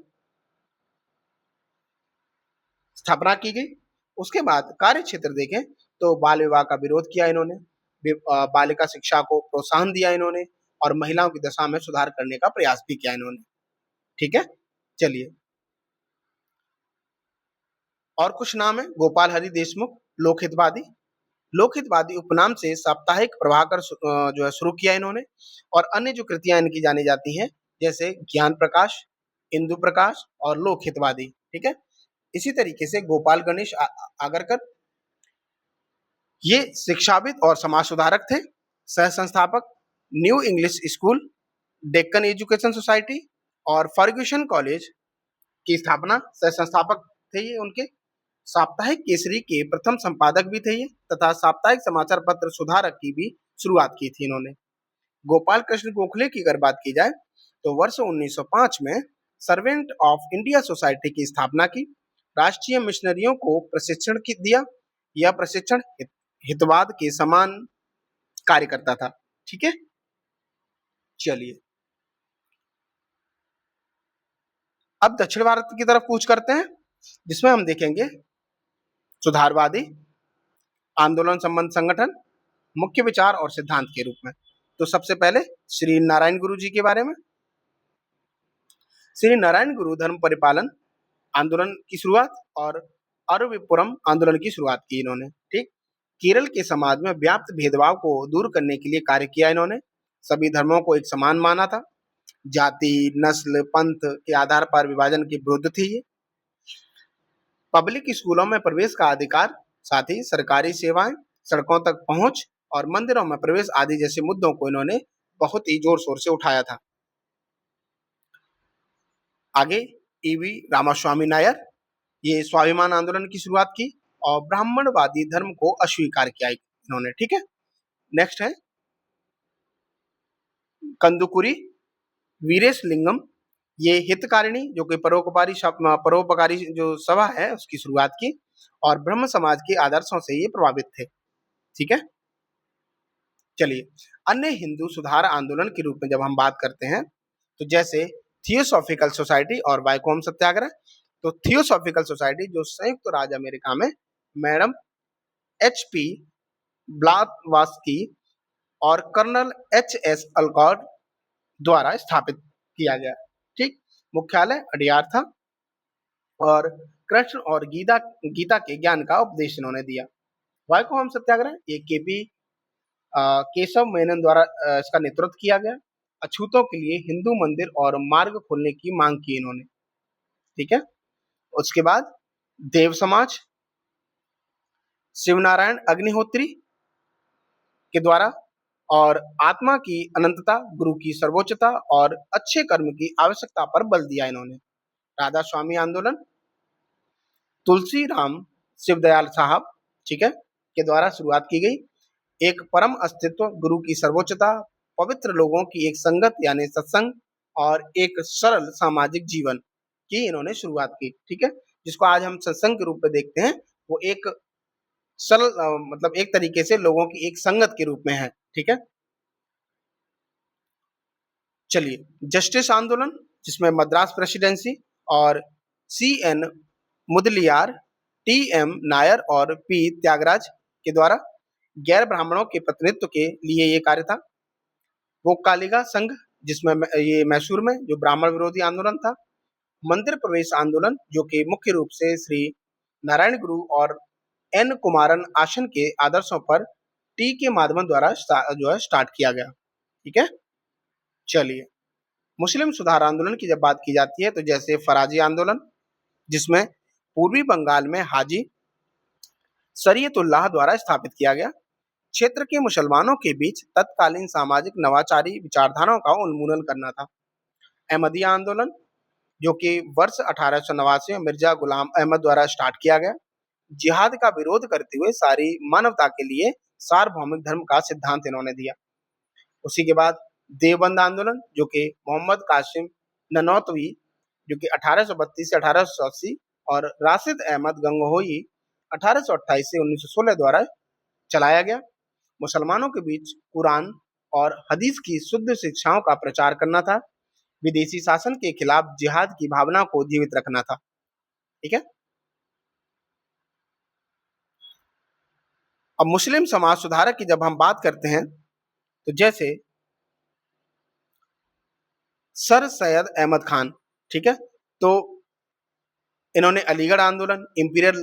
स्थापना की गई। उसके बाद कार्य क्षेत्र देखें तो बाल विवाह का विरोध किया इन्होंने, बालिका शिक्षा को प्रोत्साहन दिया इन्होंने और महिलाओं की दशा में सुधार करने का प्रयास भी किया इन्होंने। ठीक है। चलिए और कुछ नाम है। गोपाल हरि देशमुख, लोकहितवादी। लोकहितवादी उपनाम से साप्ताहिक प्रभाकर जो है शुरू किया इन्होंने। और अन्य जो कृतियां इनकी जानी जाती हैं जैसे ज्ञान प्रकाश, इंदु प्रकाश और लोकहितवादी। ठीक है। इसी तरीके से गोपाल गणेश आगरकर, ये शिक्षाविद और समाज सुधारक थे। सह संस्थापक new English school, Deccan education society और फर्ग्यूसन कॉलेज की स्थापना, सह संस्थापक थे ये उनके। साप्ताहिक केसरी के प्रथम संपादक भी थे ये तथा साप्ताहिक समाचार पत्र सुधारक की भी शुरुआत की थी इन्होंने। गोपाल कृष्ण गोखले की अगर बात की जाए तो वर्ष 1905 में सर्वेंट ऑफ इंडिया सोसाइटी की स्थापना की। राष्ट्रीय मिशनरियों को प्रशिक्षण दिया। यह प्रशिक्षण हितवाद के समान कार्य करता था। ठीक है, चलिए अब दक्षिण भारत की तरफ कूच करते हैं, जिसमें हम देखेंगे सुधारवादी आंदोलन संबंध संगठन, मुख्य विचार और सिद्धांत के रूप में। तो सबसे पहले श्री नारायण गुरु जी के बारे में। श्री नारायण गुरु धर्म परिपालन आंदोलन की शुरुआत और अरविपुरम आंदोलन की शुरुआत की इन्होंने। ठीक, केरल के समाज में व्याप्त भेदभाव को दूर करने के लिए कार्य किया इन्होंने। सभी धर्मों को एक समान माना था। जाति, नस्ल, पंथ के आधार पर विभाजन के विरुद्ध थी ये। पब्लिक स्कूलों में प्रवेश का अधिकार, साथ ही सरकारी सेवाएं, सड़कों तक पहुंच और मंदिरों में प्रवेश आदि जैसे मुद्दों को इन्होंने बहुत ही जोर शोर से उठाया था। आगे ईवी रामास्वामी नायर, ये स्वाभिमान आंदोलन की शुरुआत की और ब्राह्मणवादी धर्म को अस्वीकार किया इन्होंने। ठीक है, नेक्स्ट है कंदुकुरी वीरेशलिंगम, ये हितकारिणी जो कि परोपकारी जो सभा है उसकी शुरुआत की और ब्रह्म समाज के आदर्शों से ये प्रभावित थे। ठीक है, चलिए अन्य हिंदू सुधार आंदोलन के रूप में जब हम बात करते हैं तो जैसे थियोसॉफिकल सोसाइटी और वाइकोम सत्याग्रह। तो थियोसॉफिकल सोसाइटी जो संयुक्त राज्य अमेरिका में मैडम HP ब्लावात्स्की और कर्नल HS अलकॉट द्वारा स्थापित किया गया। ठीक, मुख्यालय अडियार था और कृष्ण और गीता के ज्ञान का उपदेश इन्होंने दिया। वाइकोम सत्याग्रह ये KP केशव मेनन द्वारा इसका नेतृत्व किया गया। अछूतों के लिए हिंदू मंदिर और मार्ग खोलने की मांग की इन्होंने। ठीक है, उसके बाद देव समाज शिवनारायण अग्निहोत्री के द्वारा और आत्मा की अनंतता, गुरु की सर्वोच्चता और अच्छे कर्म की आवश्यकता पर बल दिया इन्होंने। राधा स्वामी आंदोलन तुलसी राम शिवदयाल साहब, ठीक है, के द्वारा शुरुआत की गई। एक परम अस्तित्व, गुरु की सर्वोच्चता, पवित्र लोगों की एक संगत यानी सत्संग और एक सरल सामाजिक जीवन की इन्होंने शुरुआत की। ठीक है, जिसको आज हम सत्संग के रूप में देखते हैं, वो एक सरल मतलब एक तरीके से लोगों की एक संगत के रूप में है। ठीक है, चलिए जस्टिस आंदोलन जिसमें मद्रास प्रेसिडेंसी और CN मुदलियार, TM नायर और P त्यागराज के द्वारा गैर ब्राह्मणों के प्रतिनिधित्व के लिए ये कार्य था। वो कालिका संघ जिसमें ये मैसूर में जो ब्राह्मण विरोधी आंदोलन था। मंदिर प्रवेश आंदोलन जो कि मुख्य रूप से श्री नारायण गुरु और N कुमारन आशन के आदर्शों पर T के माधवन द्वारा जो है स्टार्ट किया गया। ठीक है, चलिए मुस्लिम सुधार आंदोलन की जब बात की जाती है तो जैसे फराजी आंदोलन जिसमें पूर्वी बंगाल में हाजी शरीयतुल्लाह द्वारा स्थापित किया गया। क्षेत्र के मुसलमानों के बीच तत्कालीन सामाजिक नवाचारी विचारधाराओं का उन्मूलन करना था। अहमदिया आंदोलन जो कि वर्ष 1889 में मिर्जा गुलाम अहमद द्वारा स्टार्ट किया गया। जिहाद का विरोध करते हुए सारी मानवता के लिए सार्वभौमिक धर्म का सिद्धांत इन्होंने दिया। उसी के बाद देवबंद आंदोलन जो कि मोहम्मद कासिम ननौतवी जो कि 1832 से 1880 और राशिद अहमद गंगोही 1828 से 1916 द्वारा चलाया गया। मुसलमानों के बीच कुरान और हदीस की शुद्ध शिक्षाओं का प्रचार करना था। विदेशी शासन के खिलाफ जिहाद की भावना को जीवित रखना था। ठीक है, अब मुस्लिम समाज सुधारक की जब हम बात करते हैं तो जैसे सर सैयद अहमद खान, ठीक है, तो इन्होंने अलीगढ़ आंदोलन, इंपीरियल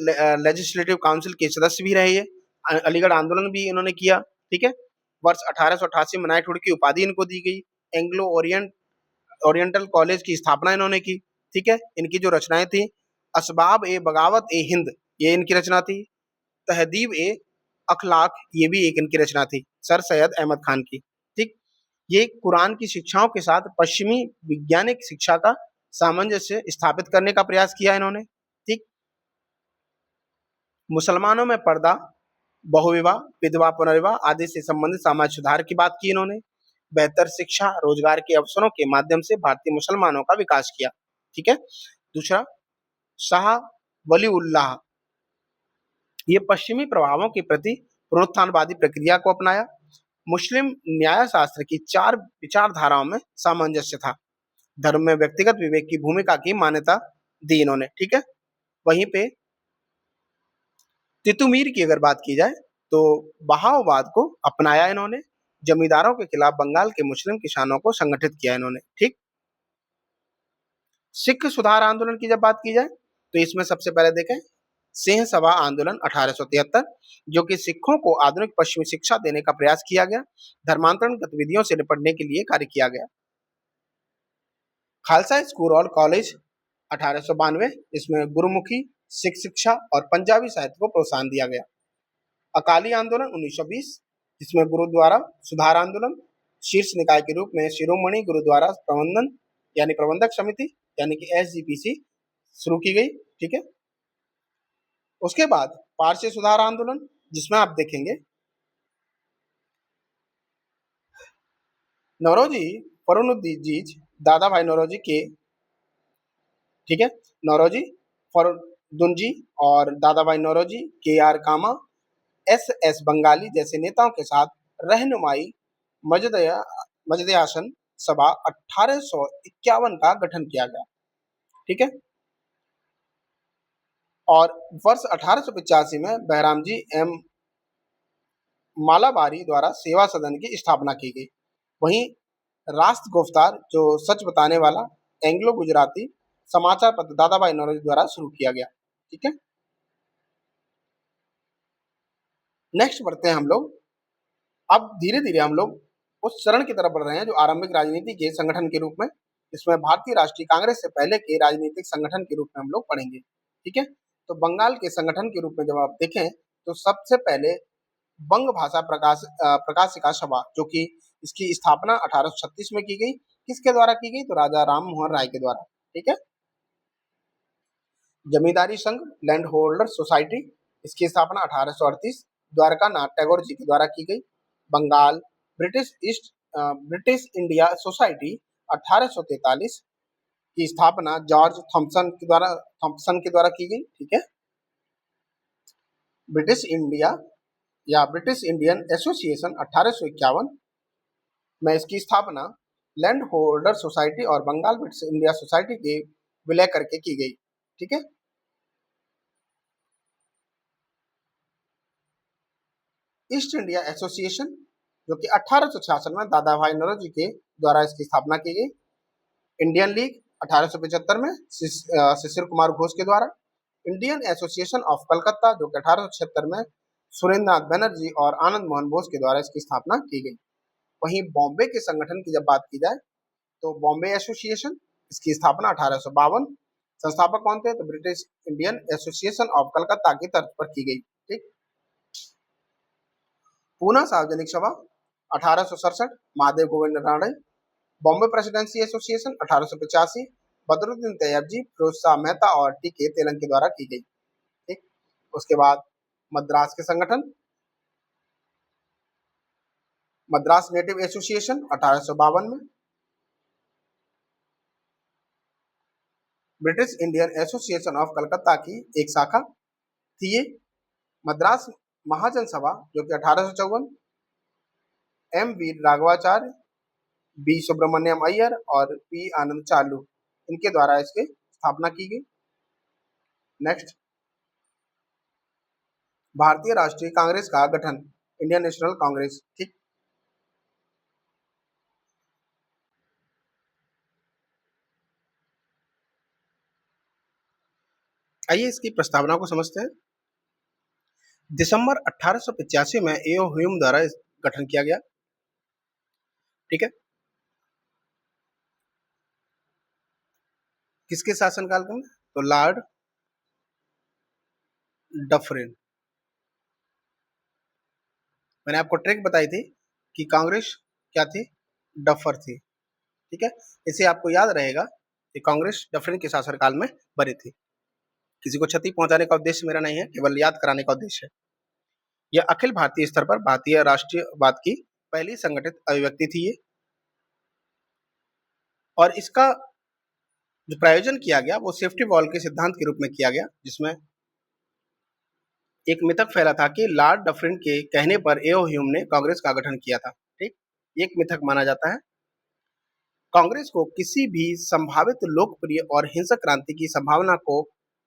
लेजिस्लेटिव काउंसिल के सदस्य भी रहे। ये अलीगढ़ आंदोलन भी इन्होंने किया। ठीक है, वर्ष 1888 में नाइटहुड की उपाधि इनको दी गई। एंग्लो ओरिएंटल कॉलेज की स्थापना इन्होंने की। ठीक है, इनकी जो रचनाएं थी असबाब ए बगावत ए हिंद, ये इनकी रचना थी। तहदीब ए अखलाक, ये भी एक इनकी रचना थी सर सैयद अहमद खान की। ठीक, ये कुरान की शिक्षाओं के साथ पश्चिमी वैज्ञानिक शिक्षा का सामंजस्य स्थापित करने का प्रयास किया इन्होंने। ठीक, मुसलमानों में पर्दा, बहुविवाह, विधवा पुनर्विवाह आदि से संबंधित सामाजिक सुधार की बात की इन्होंने। बेहतर शिक्षा, रोजगार के अवसरों के माध्यम से भारतीय मुसलमानों का विकास किया। ठीक है, दूसरा शाह वलीउल्लाह, ये पश्चिमी प्रभावों के प्रति पुनरुत्थानवादी प्रक्रिया को अपनाया। मुस्लिम न्यायशास्त्र की 4 विचारधाराओं में सामंजस्य था। धर्म में व्यक्तिगत विवेक की भूमिका की मान्यता दी इन्होंने, ठीक है। वहीं पे तितुमीर की अगर बात की जाए तो बहाववाद को अपनाया इन्होंने। जमींदारों के खिलाफ बंगाल के मुस्लिम किसानों को संगठित किया इन्होंने, ठीक। सिख सुधार आंदोलन की जब बात की जाए तो इसमें सबसे पहले देखें सिंह सभा आंदोलन 1873, जो कि सिखों को आधुनिक पश्चिमी शिक्षा देने का प्रयास किया गया। धर्मांतरण गतिविधियों से निपटने के लिए कार्य किया गया। खालसा स्कूल और कॉलेज 1892, इसमें गुरुमुखी सिख शिक्षा और पंजाबी साहित्य को प्रोत्साहन दिया गया। अकाली आंदोलन 1920, जिसमें गुरुद्वारा सुधार आंदोलन शीर्ष निकाय के रूप में शिरोमणि गुरुद्वारा प्रबंधन यानी प्रबंधक समिति यानी कि SGPC शुरू की गई, ठीक है। उसके बाद पारसी सुधार आंदोलन, जिसमें आप देखेंगे नौरोजी फरूनुद्दीन दादा भाई नौरोजी के, ठीक है, नौरोजी फरूनुद्दीन और दादा भाई नौरोजी, KR कामा, SS बंगाली जैसे नेताओं के साथ रहनुमाई मजदयासन सभा 1851 का गठन किया गया, ठीक है। और वर्ष 1885 में बहराम जी एम मालाबारी द्वारा सेवा सदन की स्थापना की गई। वहीं राष्ट्र गुफ्तार, जो सच बताने वाला एंग्लो गुजराती समाचार पत्र दादा भाई नौरोजी द्वारा शुरू किया गया, ठीक है। नेक्स्ट बढ़ते हैं हम लोग। अब धीरे धीरे हम लोग उस चरण की तरफ बढ़ रहे हैं जो आरंभिक राजनीति के संगठन के रूप में, इसमें भारतीय राष्ट्रीय कांग्रेस से पहले के राजनीतिक संगठन के रूप में हम लोग पढ़ेंगे, ठीक है। तो बंगाल के संगठन के रूप में जब आप देखें तो सबसे पहले बंग भाषा प्रकाशिका सभा, जो कि इसकी स्थापना 1836 में की गई। किसके द्वारा की गई? तो राजा राम मोहन राय के द्वारा, ठीक है। जमींदारी संघ लैंड होल्डर सोसाइटी, इसकी स्थापना 1838 द्वारका नाथ टैगोर जी के द्वारा की गई। बंगाल ब्रिटिश इंडिया सोसाइटी 1843 की स्थापना जॉर्ज थॉम्पसन के द्वारा की गई, ठीक है। ब्रिटिश इंडिया या ब्रिटिश इंडियन एसोसिएशन 1851 में इसकी स्थापना लैंड होल्डर सोसाइटी और बंगाल ब्रिटिश इंडिया सोसाइटी के विलय करके की गई, ठीक है। ईस्ट इंडिया एसोसिएशन, जो कि 1866 में दादा भाई नौरोजी के द्वारा इसकी स्थापना की गई। इंडियन लीग 1875 में शिशिर कुमार घोष के द्वारा। इंडियन एसोसिएशन ऑफ कलकत्ता, जो कि 1876 में सुरेंद्र नाथ बनर्जी और आनंद मोहन बोस के द्वारा इसकी स्थापना की गई। वहीं बॉम्बे के संगठन की जब बात की जाए तो बॉम्बे एसोसिएशन, इसकी स्थापना 1852, संस्थापक कौन थे? तो British Indian association of Calcutta की तर्ज पर की गई, ठीक। पूना सार्वजनिक सभा 1867 महादेव गोविंद रानडे। बॉम्बे प्रेसिडेंसी एसोसिएशन 1885 बदरुद्दीन तैयबजी, फिरोज शाह मेहता और टी.के. तेलंग के द्वारा की गई, ठीक। उसके बाद मद्रास के संगठन, मद्रास नेटिव एसोसिएशन 1852 में। British Indian association of Calcutta की एक शाखा थी ये। मद्रास महाजन सभा, जो कि 1854 M.V. राघवाचार्य, B. सुब्रमण्यम अय्यर और P. आनंद चालू, इनके द्वारा इसकी स्थापना की गई। नेक्स्ट, भारतीय राष्ट्रीय कांग्रेस का गठन, इंडियन नेशनल कांग्रेस, ठीक। आइए इसकी प्रस्तावना को समझते हैं। दिसंबर 1885 में A.O. ह्यूम द्वारा गठन किया गया, ठीक है। किसके शासनकाल में? तो लॉर्ड डफरिन। मैंने आपको ट्रिक बताई थी कि कांग्रेस क्या थी? डफर थी, ठीक है। इसे आपको याद रहेगा कि कांग्रेस डफरिन के शासनकाल में बनी थी। किसी को क्षति पहुंचाने का उद्देश्य मेरा नहीं है, केवल याद कराने का उद्देश्य है। यह अखिल भारतीय स्तर पर भारतीय राष्ट्रीयवाद की पहली संगठित अभिव्यक्ति थी ये, और इसका जो प्रायोजन किया गया वो सेफ्टी वॉल्व के सिद्धांत के रूप में किया गया, जिसमें एक मिथक फैला था कि लॉर्ड डफरिन के कहने पर एओ ह्यूम ने कांग्रेस का गठन किया था। ठीक, एक मिथक माना जाता है। कांग्रेस को किसी भी संभावित लोकप्रिय और हिंसक क्रांति की संभावना को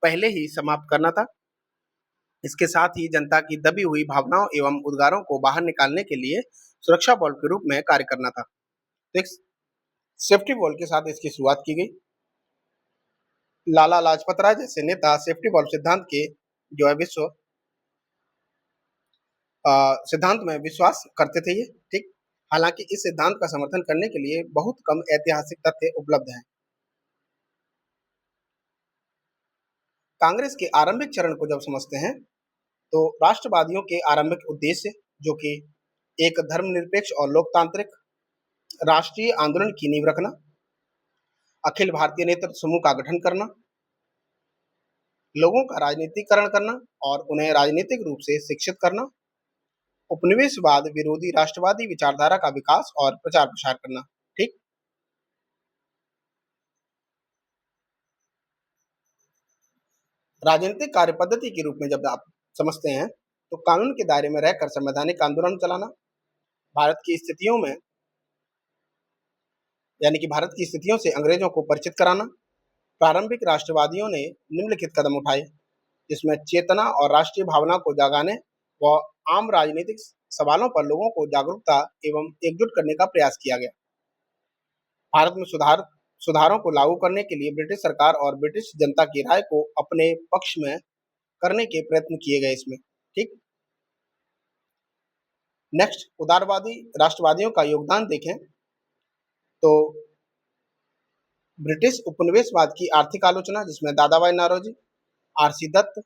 पहले ही समाप्त करना था। इसके साथ ही जनता की दबी हुई भावनाओं एवं उद्गारों को बाहर निकालने के लिए सुरक्षा बल के रूप में कार्य करना था। तो एक सेफ्टी वॉल के साथ इसकी शुरुआत की गई। लाला लाजपत राय जैसे नेता सेफ्टी वॉल्व सिद्धांत के जो है सिद्धांत में विश्वास करते थे ये। ठीक, हालांकि इस सिद्धांत का समर्थन करने के लिए बहुत कम ऐतिहासिक तथ्य उपलब्ध हैं। कांग्रेस के आरंभिक चरण को जब समझते हैं तो राष्ट्रवादियों के आरंभिक उद्देश्य, जो कि एक धर्मनिरपेक्ष और लोकतांत्रिक राष्ट्रीय आंदोलन की नींव रखना, अखिल भारतीय नेतृत्व समूह का गठन करना, लोगों का राजनीतिकरण करना और उन्हें राजनीतिक रूप से शिक्षित करना, उपनिवेशवाद विरोधी राष्ट्रवादी विचारधारा का विकास और प्रचार प्रसार करना। ठीक, राजनीतिक कार्य पद्धति के रूप में जब आप समझते हैं तो कानून के दायरे में रहकर संवैधानिक आंदोलन चलाना, भारत की स्थितियों में यानी कि भारत की स्थितियों से अंग्रेजों को परिचित कराना। प्रारंभिक राष्ट्रवादियों ने निम्नलिखित कदम उठाए, जिसमें चेतना और राष्ट्रीय भावना को जगाने व आम राजनीतिक सवालों पर लोगों को जागरूकता एवं एकजुट करने का प्रयास किया गया। भारत में सुधारों को लागू करने के लिए ब्रिटिश सरकार और ब्रिटिश जनता की राय को अपने पक्ष में करने के प्रयत्न किए गए इसमें। ठीक, नेक्स्ट उदारवादी राष्ट्रवादियों का योगदान देखें तो ब्रिटिश उपनिवेशवाद की आर्थिक आलोचना, जिसमें दादाभाई नौरोजी, आरसी दत्त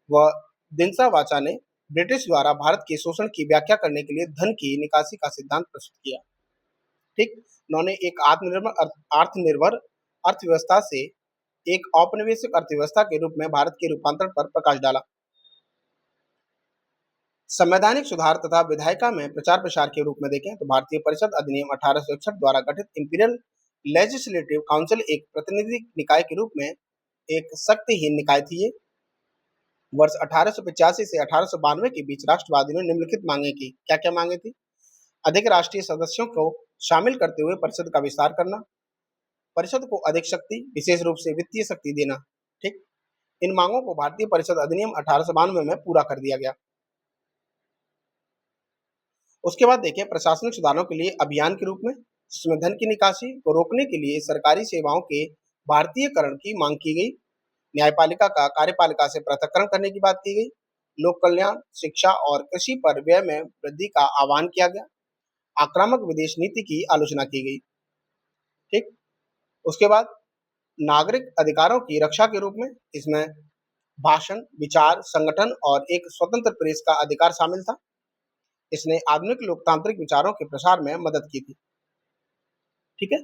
व दिनसा वाचा ने ब्रिटिश द्वारा भारत के शोषण की व्याख्या करने के लिए धन की निकासी का सिद्धांत प्रस्तुत किया। ठीक, उन्होंने एक आत्मनिर्भर अर्थव्यवस्था से एक औपनिवेशिक अर्थव्यवस्था के रूप में भारत के रूपांतरण पर प्रकाश डाला। संवैधानिक सुधार तथा विधायिका में प्रचार प्रसार के रूप में देखें तो भारतीय परिषद अधिनियम 1861 द्वारा गठित इंपीरियल लेजिस्लेटिव काउंसिल एक प्रतिनिधि निकाय के रूप में एक शक्तिहीन निकाय थी। ये वर्ष 1885 से 1892 के बीच राष्ट्रवादियों ने निम्नलिखित मांगे की। क्या क्या मांगे थी? अधिक राष्ट्रीय सदस्यों को शामिल करते हुए परिषद का विस्तार करना, परिषद को अधिक शक्ति, विशेष रूप से वित्तीय शक्ति देना। ठीक, इन मांगों को भारतीय परिषद अधिनियम 1892 में पूरा कर दिया गया। उसके बाद देखिए प्रशासनिक सुधारों के लिए अभियान के रूप में, जिसमें धन की निकासी को रोकने के लिए सरकारी सेवाओं के भारतीयकरण की मांग की गई, न्यायपालिका का कार्यपालिका से पृथक्करण करने की बात की गई, लोक कल्याण, शिक्षा और कृषि पर व्यय में वृद्धि का आह्वान किया गया, आक्रामक विदेश नीति की आलोचना की गई। ठीक, उसके बाद नागरिक अधिकारों की रक्षा के रूप में इसमें भाषण, विचार, संगठन और एक स्वतंत्र प्रेस का अधिकार शामिल था। इसने आधुनिक लोकतांत्रिक विचारों के प्रसार में मदद की थी। ठीक है,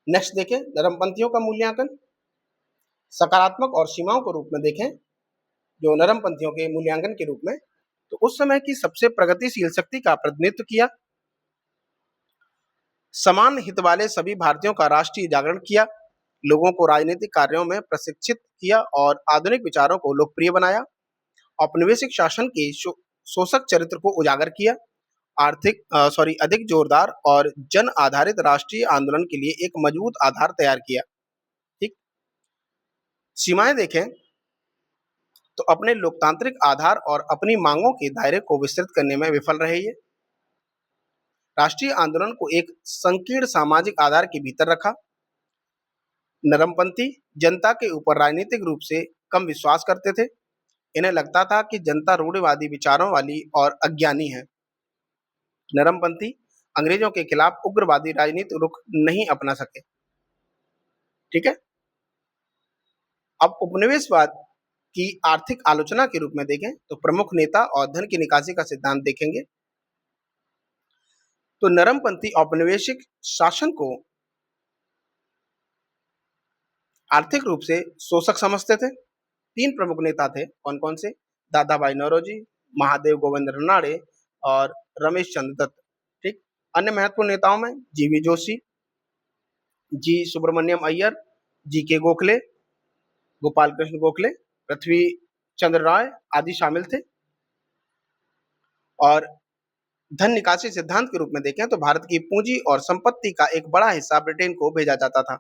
नेक्स्ट देखें नरमपंथियों का मूल्यांकन। सकारात्मक और सीमाओं के रूप में देखें जो नरमपंथियों के मूल्यांकन के रूप में, तो उस समय की सबसे प्रगतिशील शक्ति का प्रतिनिधित्व किया, समान हित वाले सभी भारतीयों का राष्ट्रीय जागरण किया, लोगों को राजनीतिक कार्यों में प्रशिक्षित किया और आधुनिक विचारों को लोकप्रिय बनाया, औपनिवेशिक शासन के शोषक चरित्र को उजागर किया, अधिक जोरदार और जन आधारित राष्ट्रीय आंदोलन के लिए एक मजबूत आधार तैयार किया। ठीक, सीमाएं देखें तो अपने लोकतांत्रिक आधार और अपनी मांगों के दायरे को विस्तृत करने में विफल रहे। ये राष्ट्रीय आंदोलन को एक संकीर्ण सामाजिक आधार के भीतर रखा। नरमपंथी जनता के ऊपर राजनीतिक रूप से कम विश्वास करते थे। इन्हें लगता था कि जनता रूढ़िवादी विचारों वाली और अज्ञानी है। नरमपंथी अंग्रेजों के खिलाफ उग्रवादी राजनीतिक रुख नहीं अपना सके। ठीक है, अब उपनिवेशवाद की आर्थिक आलोचना के रूप में देखें तो प्रमुख नेता और धन की निकासी का सिद्धांत देखेंगे तो नरमपंथी औपनिवेशिक शासन को आर्थिक रूप से शोषक समझते थे। तीन प्रमुख नेता थे, कौन कौन से? दादाभाई नौरोजी, महादेव गोविंद रनाड़े और रमेश चंद्र दत्त। ठीक, अन्य महत्वपूर्ण नेताओं में जीवी जोशी, जी सुब्रमण्यम अय्यर, जी.के. गोखले, गोपाल कृष्ण गोखले, पृथ्वी चंद्र राय आदि शामिल थे। और धन निकासी सिद्धांत के रूप में देखें तो भारत की पूंजी और संपत्ति का एक बड़ा हिस्सा ब्रिटेन को भेजा जाता था।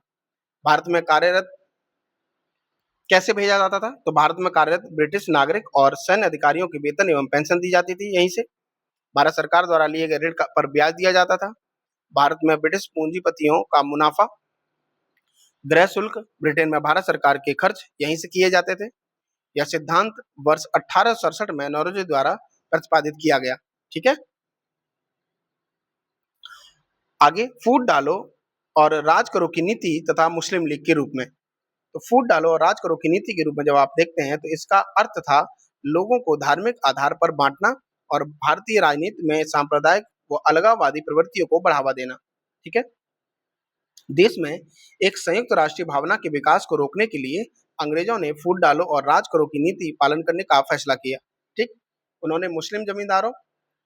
भारत में कार्यरत कैसे भेजा जाता था? तो भारत में कार्यरत ब्रिटिश नागरिक और सैन्य अधिकारियों के वेतन एवं पेंशन दी जाती थी यहीं से। भारत सरकार द्वारा लिए गए ऋण पर ब्याज दिया जाता था। भारत में ब्रिटिश पूंजीपतियों का मुनाफा, गृह शुल्क, ब्रिटेन में भारत सरकार के खर्च यहीं से किए जाते थे। यह सिद्धांत वर्ष 1867 में नौरोजी द्वारा प्रतिपादित किया गया। ठीक है। आगे फूट डालो और राज करो की नीति तथा मुस्लिम लीग के रूप में। तो फूट डालो और राज करो की नीति के रूप में जब आप देखते हैं तो इसका अर्थ था लोगों को धार्मिक आधार पर बांटना और भारतीय राजनीति में सांप्रदायिक व अलगाववादी प्रवृत्तियों को बढ़ावा देना। ठीक है। देश में एक संयुक्त राष्ट्रीय भावना के विकास को रोकने के लिए अंग्रेजों ने फूट डालो और राज करो की नीति पालन करने का फैसला किया। ठीक। उन्होंने मुस्लिम जमींदारों,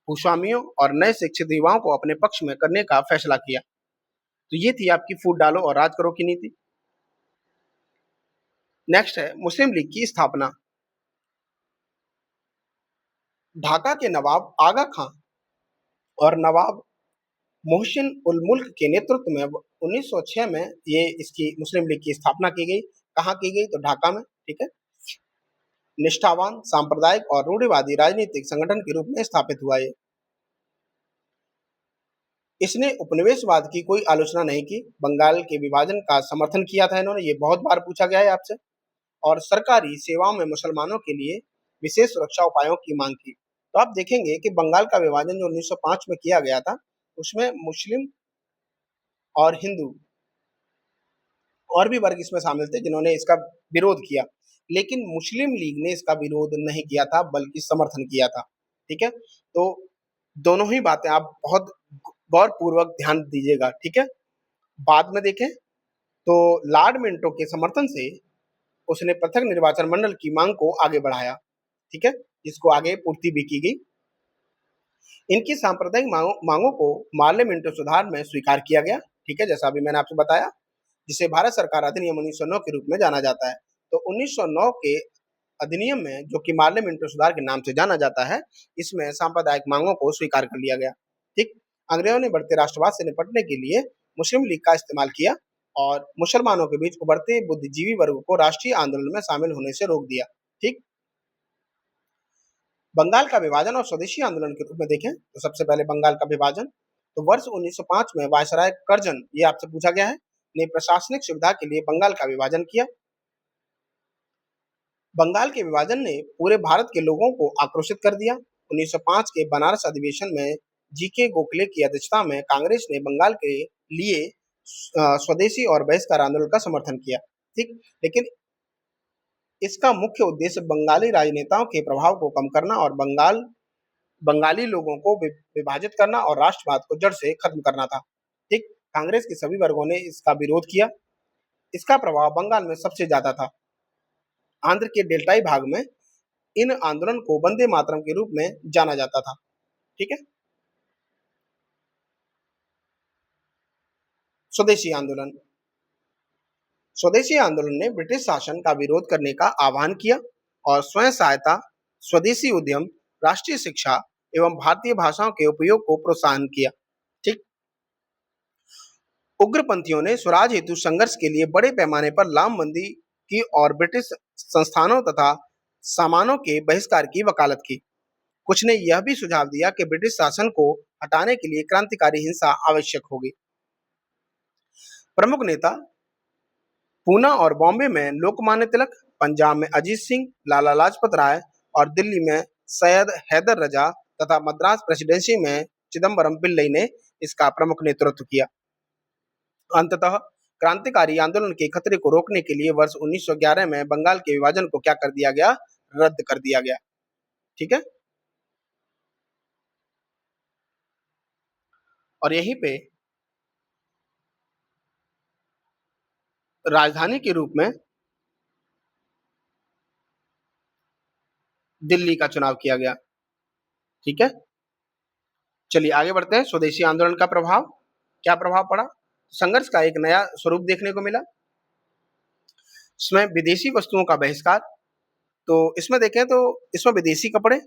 भूस्वामियों और नए शिक्षित युवाओं को अपने पक्ष में करने का फैसला किया। तो ये थी आपकी फूट डालो और राज करो की नीति। नेक्स्ट है मुस्लिम लीग की स्थापना। ढाका के नवाब आगा खां और नवाब मोहसिन उल मुल्क के नेतृत्व में 1906 में ये इसकी मुस्लिम लीग की स्थापना की गई। कहाँ की गई? तो ढाका में। ठीक है। निष्ठावान, सांप्रदायिक और रूढ़िवादी राजनीतिक संगठन के रूप में स्थापित हुआ ये। इसने उपनिवेशवाद की कोई आलोचना नहीं की। बंगाल के विभाजन का समर्थन किया था इन्होंने, ये बहुत बार पूछा गया है आपसे। और सरकारी सेवाओं में मुसलमानों के लिए विशेष सुरक्षा उपायों की मांग की। तो आप देखेंगे कि बंगाल का विभाजन जो 1905 में किया गया था उसमें मुस्लिम और हिंदू और भी वर्ग इसमें शामिल थे जिन्होंने इसका विरोध किया, लेकिन मुस्लिम लीग ने इसका विरोध नहीं किया था बल्कि समर्थन किया था। ठीक है। तो दोनों ही बातें आप बहुत गौर पूर्वक ध्यान दीजिएगा। ठीक है। बाद में देखें तो लॉर्ड मिंटो के समर्थन से उसने पृथक निर्वाचन मंडल की मांग को आगे बढ़ाया। ठीक है। जिसको आगे पूर्ति भी की गई। इनकी सांप्रदायिक मांगों को पार्लियामेंट्री सुधार में स्वीकार किया गया। ठीक है। जैसा अभी मैंने आपसे बताया, जिसे भारत सरकार अधिनियम 1909 के रूप में जाना जाता है। तो 1909 के अधिनियम में, जो कि पार्लियामेंट्री सुधार के नाम से जाना जाता है, इसमें सांप्रदायिक मांगों को स्वीकार कर लिया गया। ठीक। अंग्रेजों ने बढ़ते राष्ट्रवाद से निपटने के लिए मुस्लिम लीग का इस्तेमाल किया और मुसलमानों के बीच उभरते बुद्धिजीवी वर्ग को राष्ट्रीय आंदोलन में शामिल होने से रोक दिया। ठीक। बंगाल का विभाजन और स्वदेशी आंदोलन के रूप में देखें तो सबसे पहले बंगाल का विभाजन, तो वर्ष 1905 में वायसराय कर्जन, ये आपसे पूछा गया है, ने प्रशासनिक सुविधा के लिए बंगाल का विभाजन किया। बंगाल के विभाजन ने पूरे भारत के लोगों को आक्रोशित कर दिया। 1905 के बनारस अधिवेशन में जी.के. गोखले की अध्यक्षता में कांग्रेस ने बंगाल के लिए स्वदेशी और बहिष्कार आंदोलन का समर्थन किया। ठीक। लेकिन इसका मुख्य उद्देश्य बंगाली राजनेताओं के प्रभाव को कम करना और बंगाली लोगों को विभाजित करना और राष्ट्रवाद को जड़ से खत्म करना था। ठीक। कांग्रेस के सभी वर्गों ने इसका विरोध किया। इसका प्रभाव बंगाल में सबसे ज्यादा था। आंध्र के डेल्टाई भाग में इन आंदोलन को वंदे मातरम के रूप में जाना जाता था। ठीक है। स्वदेशी आंदोलन। स्वदेशी आंदोलन ने ब्रिटिश शासन का विरोध करने का आह्वान किया और स्वयं सहायता, स्वदेशी उद्यम, राष्ट्रीय शिक्षा एवं भारतीय भाषाओं के उपयोग को प्रोत्साहन किया। ठीक। उग्रपंथियों ने स्वराज हेतु संघर्ष के लिए बड़े पैमाने पर लामबंदी की और ब्रिटिश संस्थानों तथा सामानों के बहिष्कार की वकालत की। कुछ ने यह भी सुझाव दिया कि ब्रिटिश शासन को हटाने के लिए क्रांतिकारी हिंसा आवश्यक होगी। प्रमुख नेता पूना और बॉम्बे में लोकमान्य तिलक, पंजाब में अजीत सिंह, लाला लाजपत राय और दिल्ली में सैयद हैदर रजा तथा मद्रास प्रेसिडेंसी में चिदम्बरम पिल्लई ने इसका प्रमुख नेतृत्व किया। अंततः क्रांतिकारी आंदोलन के खतरे को रोकने के लिए वर्ष 1911 में बंगाल के विभाजन को क्या कर दिया गया? रद्द कर दिया गया। ठीक है। और यहीं पे राजधानी के रूप में दिल्ली का चुनाव किया गया। ठीक है। चलिए आगे बढ़ते हैं। स्वदेशी आंदोलन का प्रभाव, क्या प्रभाव पड़ा? संघर्ष का एक नया स्वरूप देखने को मिला। इसमें विदेशी वस्तुओं का बहिष्कार, तो इसमें देखें तो इसमें विदेशी कपड़े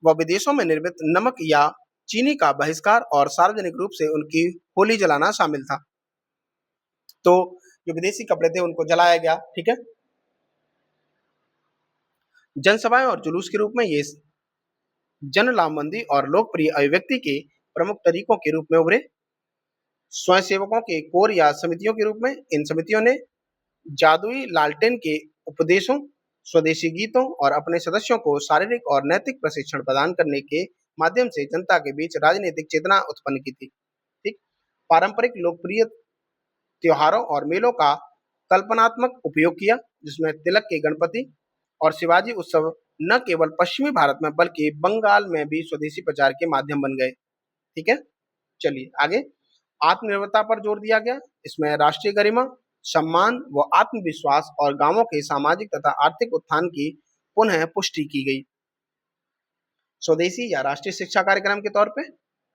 व विदेशों में निर्मित नमक या चीनी का बहिष्कार और सार्वजनिक रूप से उनकी होली जलाना शामिल था। तो जो विदेशी कपड़े थे उनको जलाया गया, ठीक है। जनसभाएं और जुलूस के रूप में ये जन लामबंदी और लोकप्रिय अभिव्यक्ति के प्रमुख तरीकों के रूप में उभरे। स्वयंसेवकों के कोर या समितियों के रूप में इन समितियों ने जादुई लालटेन के उपदेशों, स्वदेशी गीतों और अपने सदस्यों को शारीरिक और नैतिक प्रशिक्षण प्रदान करने के माध्यम से जनता के बीच राजनीतिक चेतना उत्पन्न की थी। ठीक, पारंपरिक लोकप्रिय त्योहारों और मेलों का कल्पनात्मक उपयोग किया, जिसमें तिलक के गणपति और शिवाजी उत्सव न केवल पश्चिमी भारत में बल्कि बंगाल में भी स्वदेशी प्रचार के माध्यम बन गए। ठीक है, चलिए आगे। आत्मनिर्भरता पर जोर दिया गया, इसमें राष्ट्रीय गरिमा, सम्मान व आत्मविश्वास और गांवों के सामाजिक तथा आर्थिक उत्थान की पुनः पुष्टि की गई। स्वदेशी या राष्ट्रीय शिक्षा कार्यक्रम के तौर पे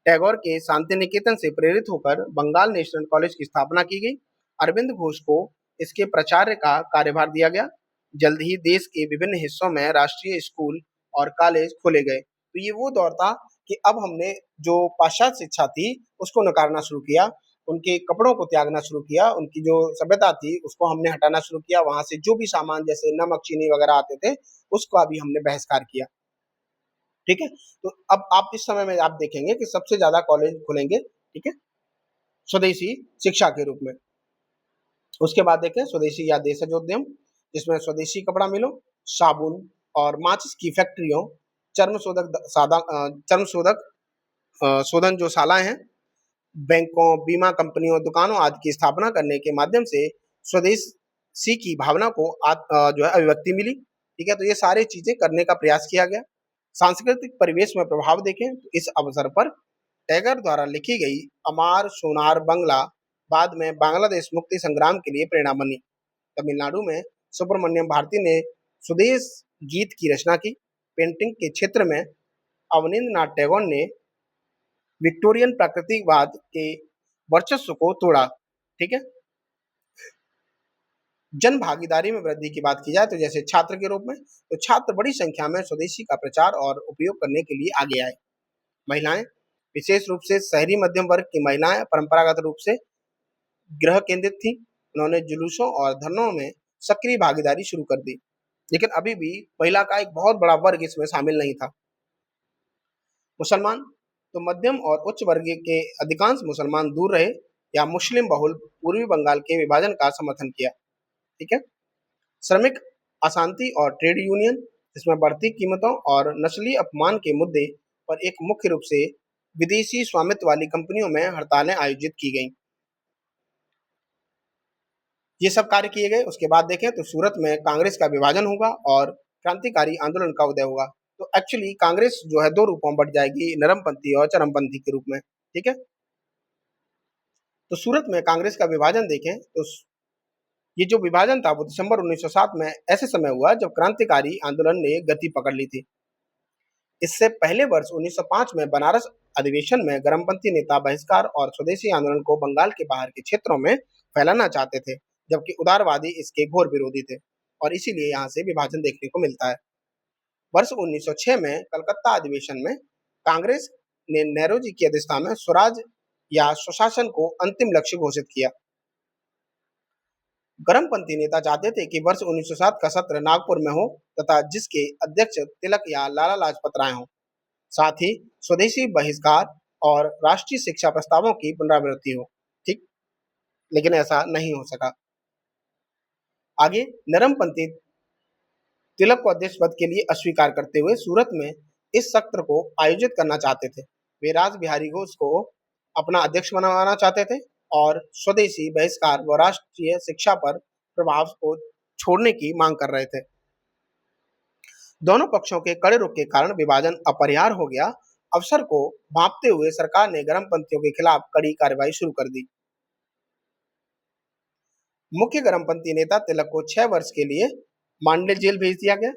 टैगोर के शांति निकेतन से प्रेरित होकर बंगाल नेशनल कॉलेज की स्थापना की गई। अरविंद घोष को इसके प्राचार्य का कार्यभार दिया गया। जल्द ही देश के विभिन्न हिस्सों में राष्ट्रीय स्कूल और कॉलेज खोले गए। तो ये वो दौर था कि अब हमने जो पाश्चात्य शिक्षा थी उसको नकारना शुरू किया, उनके कपड़ों को त्यागना शुरू किया, उनकी जो सभ्यता थी उसको हमने हटाना शुरू किया, वहां से जो भी सामान जैसे नमक चीनी वगैरह आते थे उसका भी हमने बहिष्कार किया। ठीक है, तो अब आप इस समय में आप देखेंगे कि सबसे ज्यादा कॉलेज खुलेंगे, ठीक है, स्वदेशी शिक्षा के रूप में। उसके बाद देखें स्वदेशी या देशज उद्यम, जिसमें स्वदेशी कपड़ा मिलों, साबुन और माचिस की फैक्ट्रियों, चर्म शोधक शोधन जो शालाएं हैं, बैंकों, बीमा कंपनियों, दुकानों आदि की स्थापना करने के माध्यम से स्वदेशी की भावना को जो है अभिव्यक्ति मिली। ठीक है, तो ये सारी चीजें करने का प्रयास किया गया। सांस्कृतिक परिवेश में प्रभाव देखें तो इस अवसर पर टैगर द्वारा लिखी गई अमार सोनार बंगला बाद में बांग्लादेश मुक्ति संग्राम के लिए प्रेरणा बनी। तमिलनाडु में सुब्रमण्यम भारती ने स्वदेश गीत की रचना की। पेंटिंग के क्षेत्र में अवनींद्रनाथ टैगोर ने विक्टोरियन प्राकृतिकवाद के वर्चस्व को तोड़ा। ठीक है, जन भागीदारी में वृद्धि की बात की जाए तो जैसे छात्र के रूप में, तो छात्र बड़ी संख्या में स्वदेशी का प्रचार और उपयोग करने के लिए आगे आए। महिलाएं, विशेष रूप से शहरी मध्यम वर्ग की महिलाएं परंपरागत रूप से गृह केंद्रित थी। उन्होंने जुलूसों और धरनों में सक्रिय भागीदारी शुरू कर दी, लेकिन अभी भी महिला का एक बहुत बड़ा वर्ग इसमें शामिल नहीं था। मुसलमान, तो मध्यम और उच्च वर्ग के अधिकांश मुसलमान दूर रहे या मुस्लिम बहुल पूर्वी बंगाल के विभाजन का समर्थन किया। ठीक है, श्रमिक अशांति और ट्रेड यूनियन, इसमें बढ़ती कीमतों और नस्ली अपमान के मुद्दे पर एक मुख्य रूप से विदेशी स्वामित्व वाली कंपनियों में हड़तालें आयोजित की गईं। ये सब कार्य किए गए। उसके बाद देखें तो सूरत में कांग्रेस का विभाजन होगा और क्रांतिकारी आंदोलन का उदय होगा। तो एक्चुअली कांग्रेस जो है दो रूपों में बढ़ जाएगी, नरमपंथी और चरमपंथी के रूप में। ठीक है, तो सूरत में कांग्रेस का विभाजन देखें तो ये जो विभाजन था वो दिसंबर 1907 में ऐसे समय हुआ जब क्रांतिकारी आंदोलन ने गति पकड़ ली थी। इससे पहले वर्ष 1905 में बनारस अधिवेशन में गरमपंथी नेता बहिष्कार और स्वदेशी आंदोलन को बंगाल के बाहर के क्षेत्रों में फैलाना चाहते थे, जबकि उदारवादी इसके घोर विरोधी थे और इसीलिए यहाँ से विभाजन देखने को मिलता है। वर्ष 1906 में कलकत्ता अधिवेशन में कांग्रेस ने नेहरू जी की अध्यक्षता में स्वराज या स्वशासन को अंतिम लक्ष्य घोषित किया। गरमपंथी नेता चाहते थे कि वर्ष 1907 का सत्र नागपुर में हो तथा जिसके अध्यक्ष तिलक या लाला लाजपत राय हों। साथ ही स्वदेशी बहिष्कार और राष्ट्रीय शिक्षा प्रस्तावों की पुनरावृत्ति हो। ठीक, लेकिन ऐसा नहीं हो सका। आगे नरमपंथी तिलक को अध्यक्ष पद के लिए अस्वीकार करते हुए सूरत में इस सत्र को आयोजित करना चाहते थे। वे राज बिहारी घोष को अपना अध्यक्ष बनाना चाहते थे और स्वदेशी बहिष्कार व राष्ट्रीय शिक्षा पर प्रभाव को छोड़ने की मांग कर रहे थे। दोनों पक्षों के कड़े रुख के कारण विभाजन अपरिहार्य हो गया। अवसर को भांपते हुए सरकार ने गरमपंथियों के खिलाफ कड़ी कार्रवाई शुरू कर दी। मुख्य गरमपंथी नेता तिलक को 6 वर्ष के लिए मांडले जेल भेज दिया गया।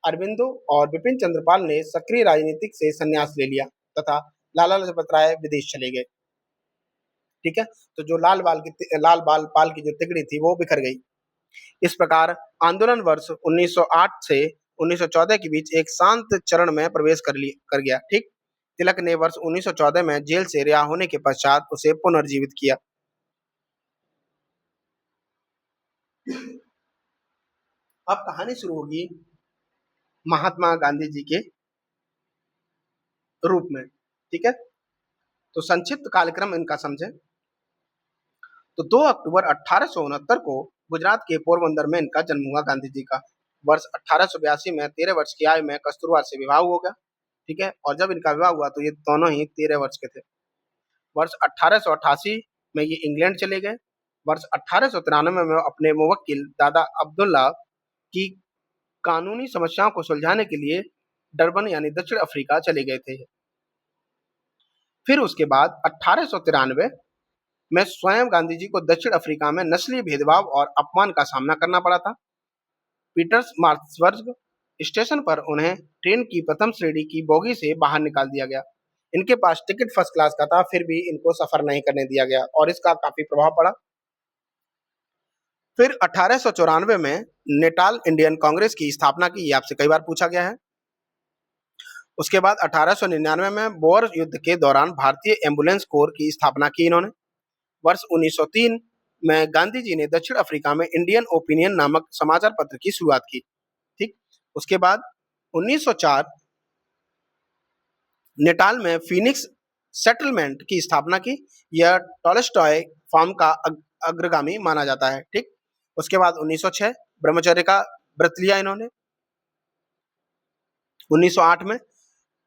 अरविंदो और बिपिन चंद्रपाल ने सक्रिय राजनीतिक से संन्यास ले लिया तथा लाला लाजपत राय विदेश चले गए। ठीक है, तो जो लाल बाल पाल की जो तिगड़ी थी वो बिखर गई। इस प्रकार आंदोलन वर्ष 1908 से 1914 के बीच एक शांत चरण में प्रवेश कर गया। ठीक। तिलक ने वर्ष 1914 में जेल से रिहा होने के पश्चात उसे पुनर्जीवित किया। अब कहानी शुरू होगी महात्मा गांधी जी के रूप में। ठीक है, तो संक्षिप्त कालक्रम इनका समझें। तो 2 अक्टूबर 1869 को गुजरात के पोरबंदर में इनका जन्म हुआ गांधी जी का। वर्ष 1882 में 13 वर्ष की आयु में कस्तूरबा से विवाह हो गया। ठीक है, और जब इनका विवाह हुआ तो ये दोनों ही 13 वर्ष के थे। वर्ष 1888 में ये इंग्लैंड चले गए। वर्ष 1893 में अपने मुवक्किल दादा अब्दुल्ला की कानूनी समस्याओं को सुलझाने के लिए डरबन यानी दक्षिण अफ्रीका चले गए थे। फिर उसके बाद 1893 में स्वयं गांधी जी को दक्षिण अफ्रीका में नस्लीय भेदभाव और अपमान का सामना करना पड़ा था। पीटर्सबर्ग स्टेशन पर उन्हें ट्रेन की प्रथम श्रेणी की बोगी से बाहर निकाल दिया गया। इनके पास टिकट फर्स्ट क्लास का था, फिर भी इनको सफर नहीं करने दिया गया और इसका काफी प्रभाव पड़ा। फिर 1894 में नेटाल इंडियन कांग्रेस की स्थापना की, ये आपसे कई बार पूछा गया है। उसके बाद 1899 में बोअर युद्ध के दौरान भारतीय एम्बुलेंस कोर की स्थापना की इन्होंने। वर्ष 1903 में गांधी जी ने दक्षिण अफ्रीका में इंडियन ओपिनियन नामक समाचार पत्र की शुरुआत की। ठीक। उसके बाद 1904 नेटाल में फिनिक्स सेटलमेंट की स्थापना की। यह टॉलस्टॉय फॉर्म का अग्रगामी माना जाता है। ठीक। उसके बाद 1906 ब्रह्मचर्य का व्रत लिया इन्होंने। 1908 में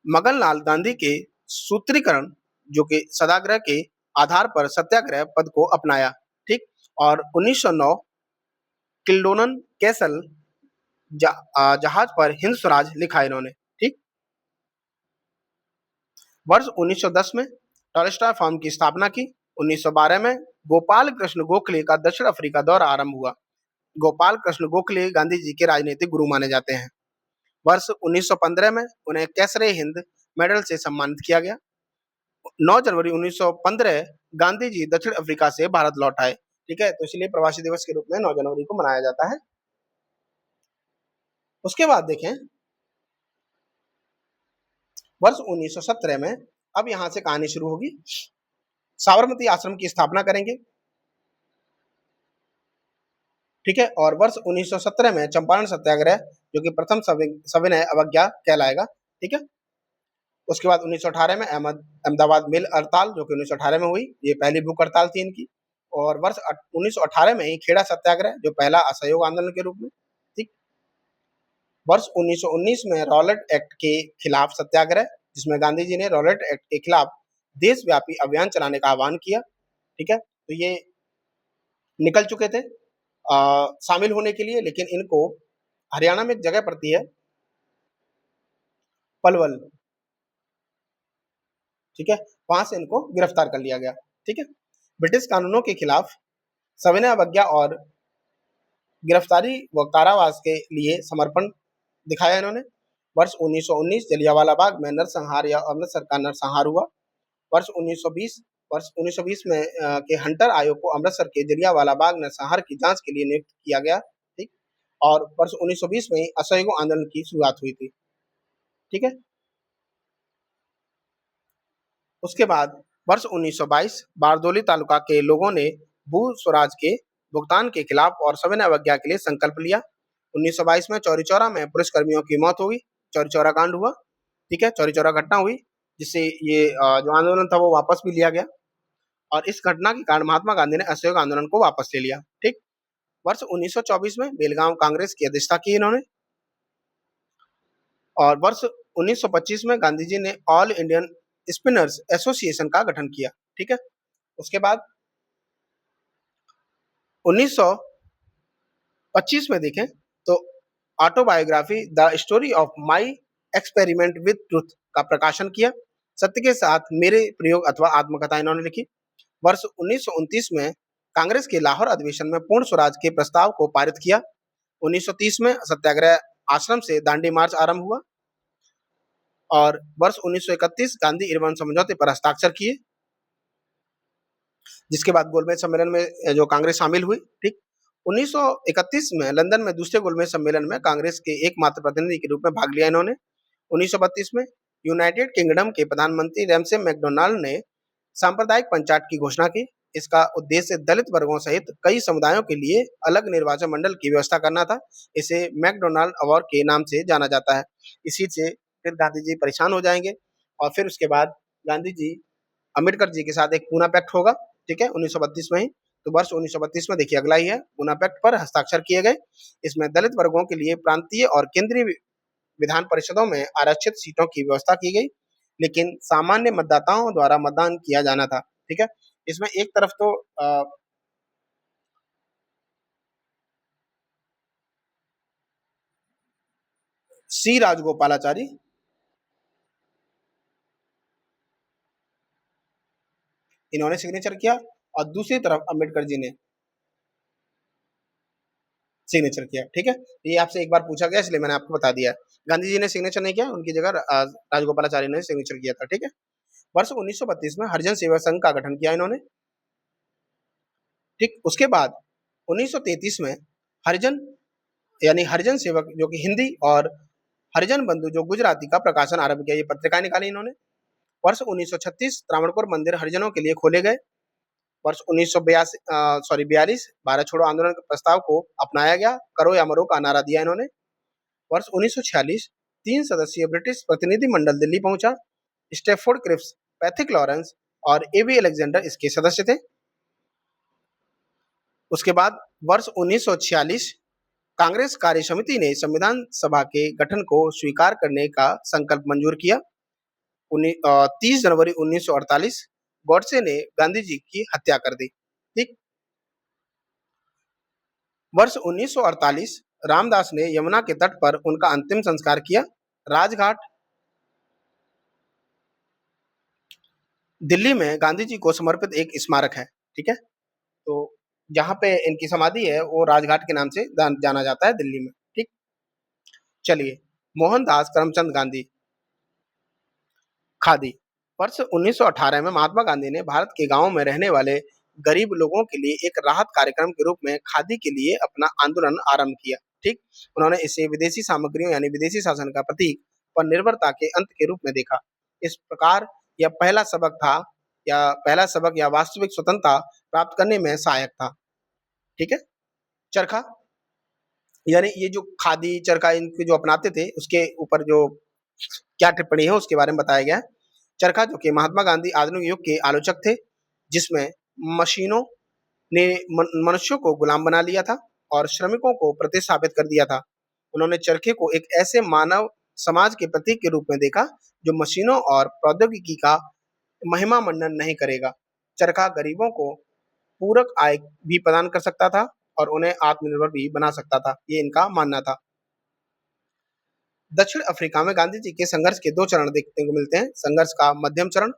मगनलाल गांधी के सूत्रीकरण जो कि सत्याग्रह के आधार पर सत्याग्रह पद को अपनाया। ठीक। और 1909 किल्डोनन कैसल जहाज पर हिंद स्वराज लिखा इन्होंने। ठीक। वर्ष 1910 में टॉलस्टॉय फॉर्म की स्थापना की। 1912 में गोपाल कृष्ण गोखले का दक्षिण अफ्रीका दौरा आरंभ हुआ। गोपाल कृष्ण गोखले गांधी जी के राजनीतिक गुरु माने जाते हैं। वर्ष 1915 में उन्हें कैसरे हिंद मेडल से सम्मानित किया गया। 9 जनवरी 1915 गांधी जी दक्षिण अफ्रीका से भारत लौट आए। ठीक है, तो इसलिए प्रवासी दिवस के रूप में 9 जनवरी को मनाया जाता है। उसके बाद देखें वर्ष 1917 में, अब यहां से कहानी शुरू होगी। साबरमती आश्रम की स्थापना करेंगे। ठीक है, और वर्ष 1917 में चंपारण सत्याग्रह जो कि प्रथम सविनय अवज्ञा कहलाएगा। ठीक है। उसके बाद 1918 में अहमदाबाद मिल हड़ताल जो कि 1918 में हुई, ये पहली भूख हड़ताल थी इनकी। और वर्ष 1918 में ही खेड़ा सत्याग्रह जो पहला असहयोग आंदोलन के रूप में। ठीक। वर्ष 1919 में रॉलेट एक्ट के खिलाफ सत्याग्रह, जिसमें गांधी जी ने रॉलेट एक्ट के खिलाफ देशव्यापी अभियान चलाने का आह्वान किया। ठीक है, तो ये निकल चुके थे शामिल होने के लिए, लेकिन इनको हरियाणा में एक जगह पड़ती है पलवल। ठीक है, वहां से इनको गिरफ्तार कर लिया गया। ठीक है, ब्रिटिश कानूनों के खिलाफ सविनय अवज्ञा और गिरफ्तारी व कारावास के लिए समर्पण दिखाया इन्होंने। वर्ष 1919 जलियांवाला बाग में नरसंहार या अमृतसर का नरसंहार हुआ। वर्ष 1920 में के हंटर आयोग को अमृतसर के जलियांवाला बाग नरसंहार की जांच के लिए नियुक्त किया गया। ठीक। और वर्ष 1920 में असहयोग आंदोलन की शुरुआत हुई थी। ठीक है। उसके बाद वर्ष 1922 बारदोली तालुका के लोगों ने भू स्वराज के भुगतान के खिलाफ और सविनय अवज्ञा के लिए संकल्प लिया। 1922 में चौरी चौरा में पुलिस कर्मियों की मौत हुई। चौरी चौरा कांड हुआ। ठीक है, चौरी चौरा घटना हुई जिससे ये जो आंदोलन था वो वापस भी लिया गया, और इस घटना के कारण महात्मा गांधी ने असहयोग आंदोलन को वापस ले लिया। ठीक। वर्ष 1924 में बेलगांव कांग्रेस की अध्यक्षता की इन्होंने, और वर्ष 1925 में गांधी जी ने ऑल इंडियन स्पिनर्स एसोसिएशन का गठन किया। ठीक है। उसके बाद 1925 में देखें तो autobiography the story of my experiment with truth का प्रकाशन किया। सत्य के साथ मेरे प्रयोग अथवा आत्मकथा इन्होंने लिखी। वर्ष 1929 में कांग्रेस के लाहौर अधिवेशन में पूर्ण स्वराज के प्रस्ताव को पारित किया। 1930 में सत्याग्रह आश्रम से दांडी मार्च आरंभ हुआ, और वर्ष 1931 गांधी इरविन समझौते पर हस्ताक्षर किए, जिसके बाद गोलमेज सम्मेलन में जो कांग्रेस शामिल हुई। ठीक। 1931 में लंदन में दूसरे गोलमेज सम्मेलन में कांग्रेस के एकमात्र प्रतिनिधि के रूप में भाग लिया इन्होंने। 1932 में यूनाइटेड किंगडम के प्रधानमंत्री रैमसे मैकडोनाल्ड ने सांप्रदायिक पंचायत की घोषणा की। इसका उद्देश्य दलित वर्गों सहित कई समुदायों के लिए अलग निर्वाचन मंडल की व्यवस्था करना था। इसे मैकडोनाल्ड अवार्ड के नाम से जाना जाता है। इसी से फिर गांधी जी परेशान हो जाएंगे और फिर उसके बाद गांधी जी अम्बेडकर जी के साथ एक पूना पैक्ट होगा, ठीक है, 1932 में ही। तो वर्ष 1932 में देखिए अगला ही है, पूना पैक्ट पर हस्ताक्षर किए गए। इसमें दलित वर्गों के लिए प्रांतीय और केंद्रीय विधान परिषदों में आरक्षित सीटों की व्यवस्था की गई, लेकिन सामान्य मतदाताओं द्वारा मतदान किया जाना था, ठीक है। इसमें एक तरफ तो सी राजगोपालाचारी, इन्होंने सिग्नेचर किया और दूसरी तरफ अम्बेडकर जी ने सिग्नेचर किया, ठीक है। ये आपसे एक बार पूछा गया इसलिए मैंने आपको बता दिया। गांधी जी ने सिग्नेचर नहीं किया, उनकी जगह राजगोपालाचारी ने सिग्नेचर किया था, ठीक है। वर्ष 1932 में हरिजन सेवा संघ का गठन किया इन्होंने, ठीक। उसके बाद 1933 में हरिजन यानी हरिजन सेवक जो कि हिंदी और हरिजन बंधु जो गुजराती का प्रकाशन आरंभ किया, ये पत्रिकाएं निकाली इन्होंने। वर्ष 1936 त्रावणकोर मंदिर हरिजनों के लिए खोले गए। वर्ष 1942 भारत छोड़ो आंदोलन के प्रस्ताव को अपनाया गया, करो या मरो का नारा दिया इन्होंने। वर्ष 1946 तीन सदस्यीय ब्रिटिश प्रतिनिधिमंडल दिल्ली पहुंचा। स्टेफोर्ड क्रिप्स, पैथिक लॉरेंस और एवी अलेक्जेंडर इसके सदस्य थे। उसके बाद वर्ष 1946 कांग्रेस कार्य समिति ने संविधान सभा के गठन को स्वीकार करने का संकल्प मंजूर किया। 30 जनवरी 1948 गॉडसे ने गांधी जी की हत्या कर दी, ठीक। वर्ष 1948 रामदास ने यमुना के तट पर उनका अंतिम संस्कार किया। राजघाट दिल्ली में गांधी जी को समर्पित एक स्मारक है, ठीक है। तो जहाँ पे इनकी समाधि है वो राजघाट के नाम से जाना जाता है दिल्ली में, ठीक। चलिए, मोहनदास करमचंद गांधी, खादी। वर्ष 1918 में महात्मा गांधी ने भारत के गांवों में रहने वाले गरीब लोगों के लिए एक राहत कार्यक्रम के रूप में खादी के लिए अपना आंदोलन आरंभ किया, ठीक। उन्होंने इसे विदेशी सामग्रियों यानी विदेशी शासन का प्रतीक पर निर्भरता के अंत के रूप में देखा। इस प्रकार यह पहला सबक या वास्तविक स्वतंत्रता प्राप्त करने में सहायक था, ठीक है। चरखा यानी ये जो खादी चरखा इनके जो अपनाते थे उसके ऊपर जो क्या टिप्पणी है उसके बारे में बताया गया है। चरखा जो कि महात्मा गांधी आधुनिक युग के आलोचक थे, जिसमें मशीनों ने मनुष्यों को गुलाम बना लिया था और श्रमिकों को प्रतिस्थापित कर दिया था। उन्होंने चरखे को एक ऐसे मानव समाज के प्रतीक के रूप में देखा जो मशीनों और प्रौद्योगिकी का महिमा मंडन नहीं करेगा। चरखा गरीबों को पूरक आय भी प्रदान कर सकता था और उन्हें आत्मनिर्भर भी बना सकता था, ये इनका मानना था। दक्षिण अफ्रीका में गांधी जी के संघर्ष के दो चरण देखने को मिलते हैं। संघर्ष का मध्यम चरण,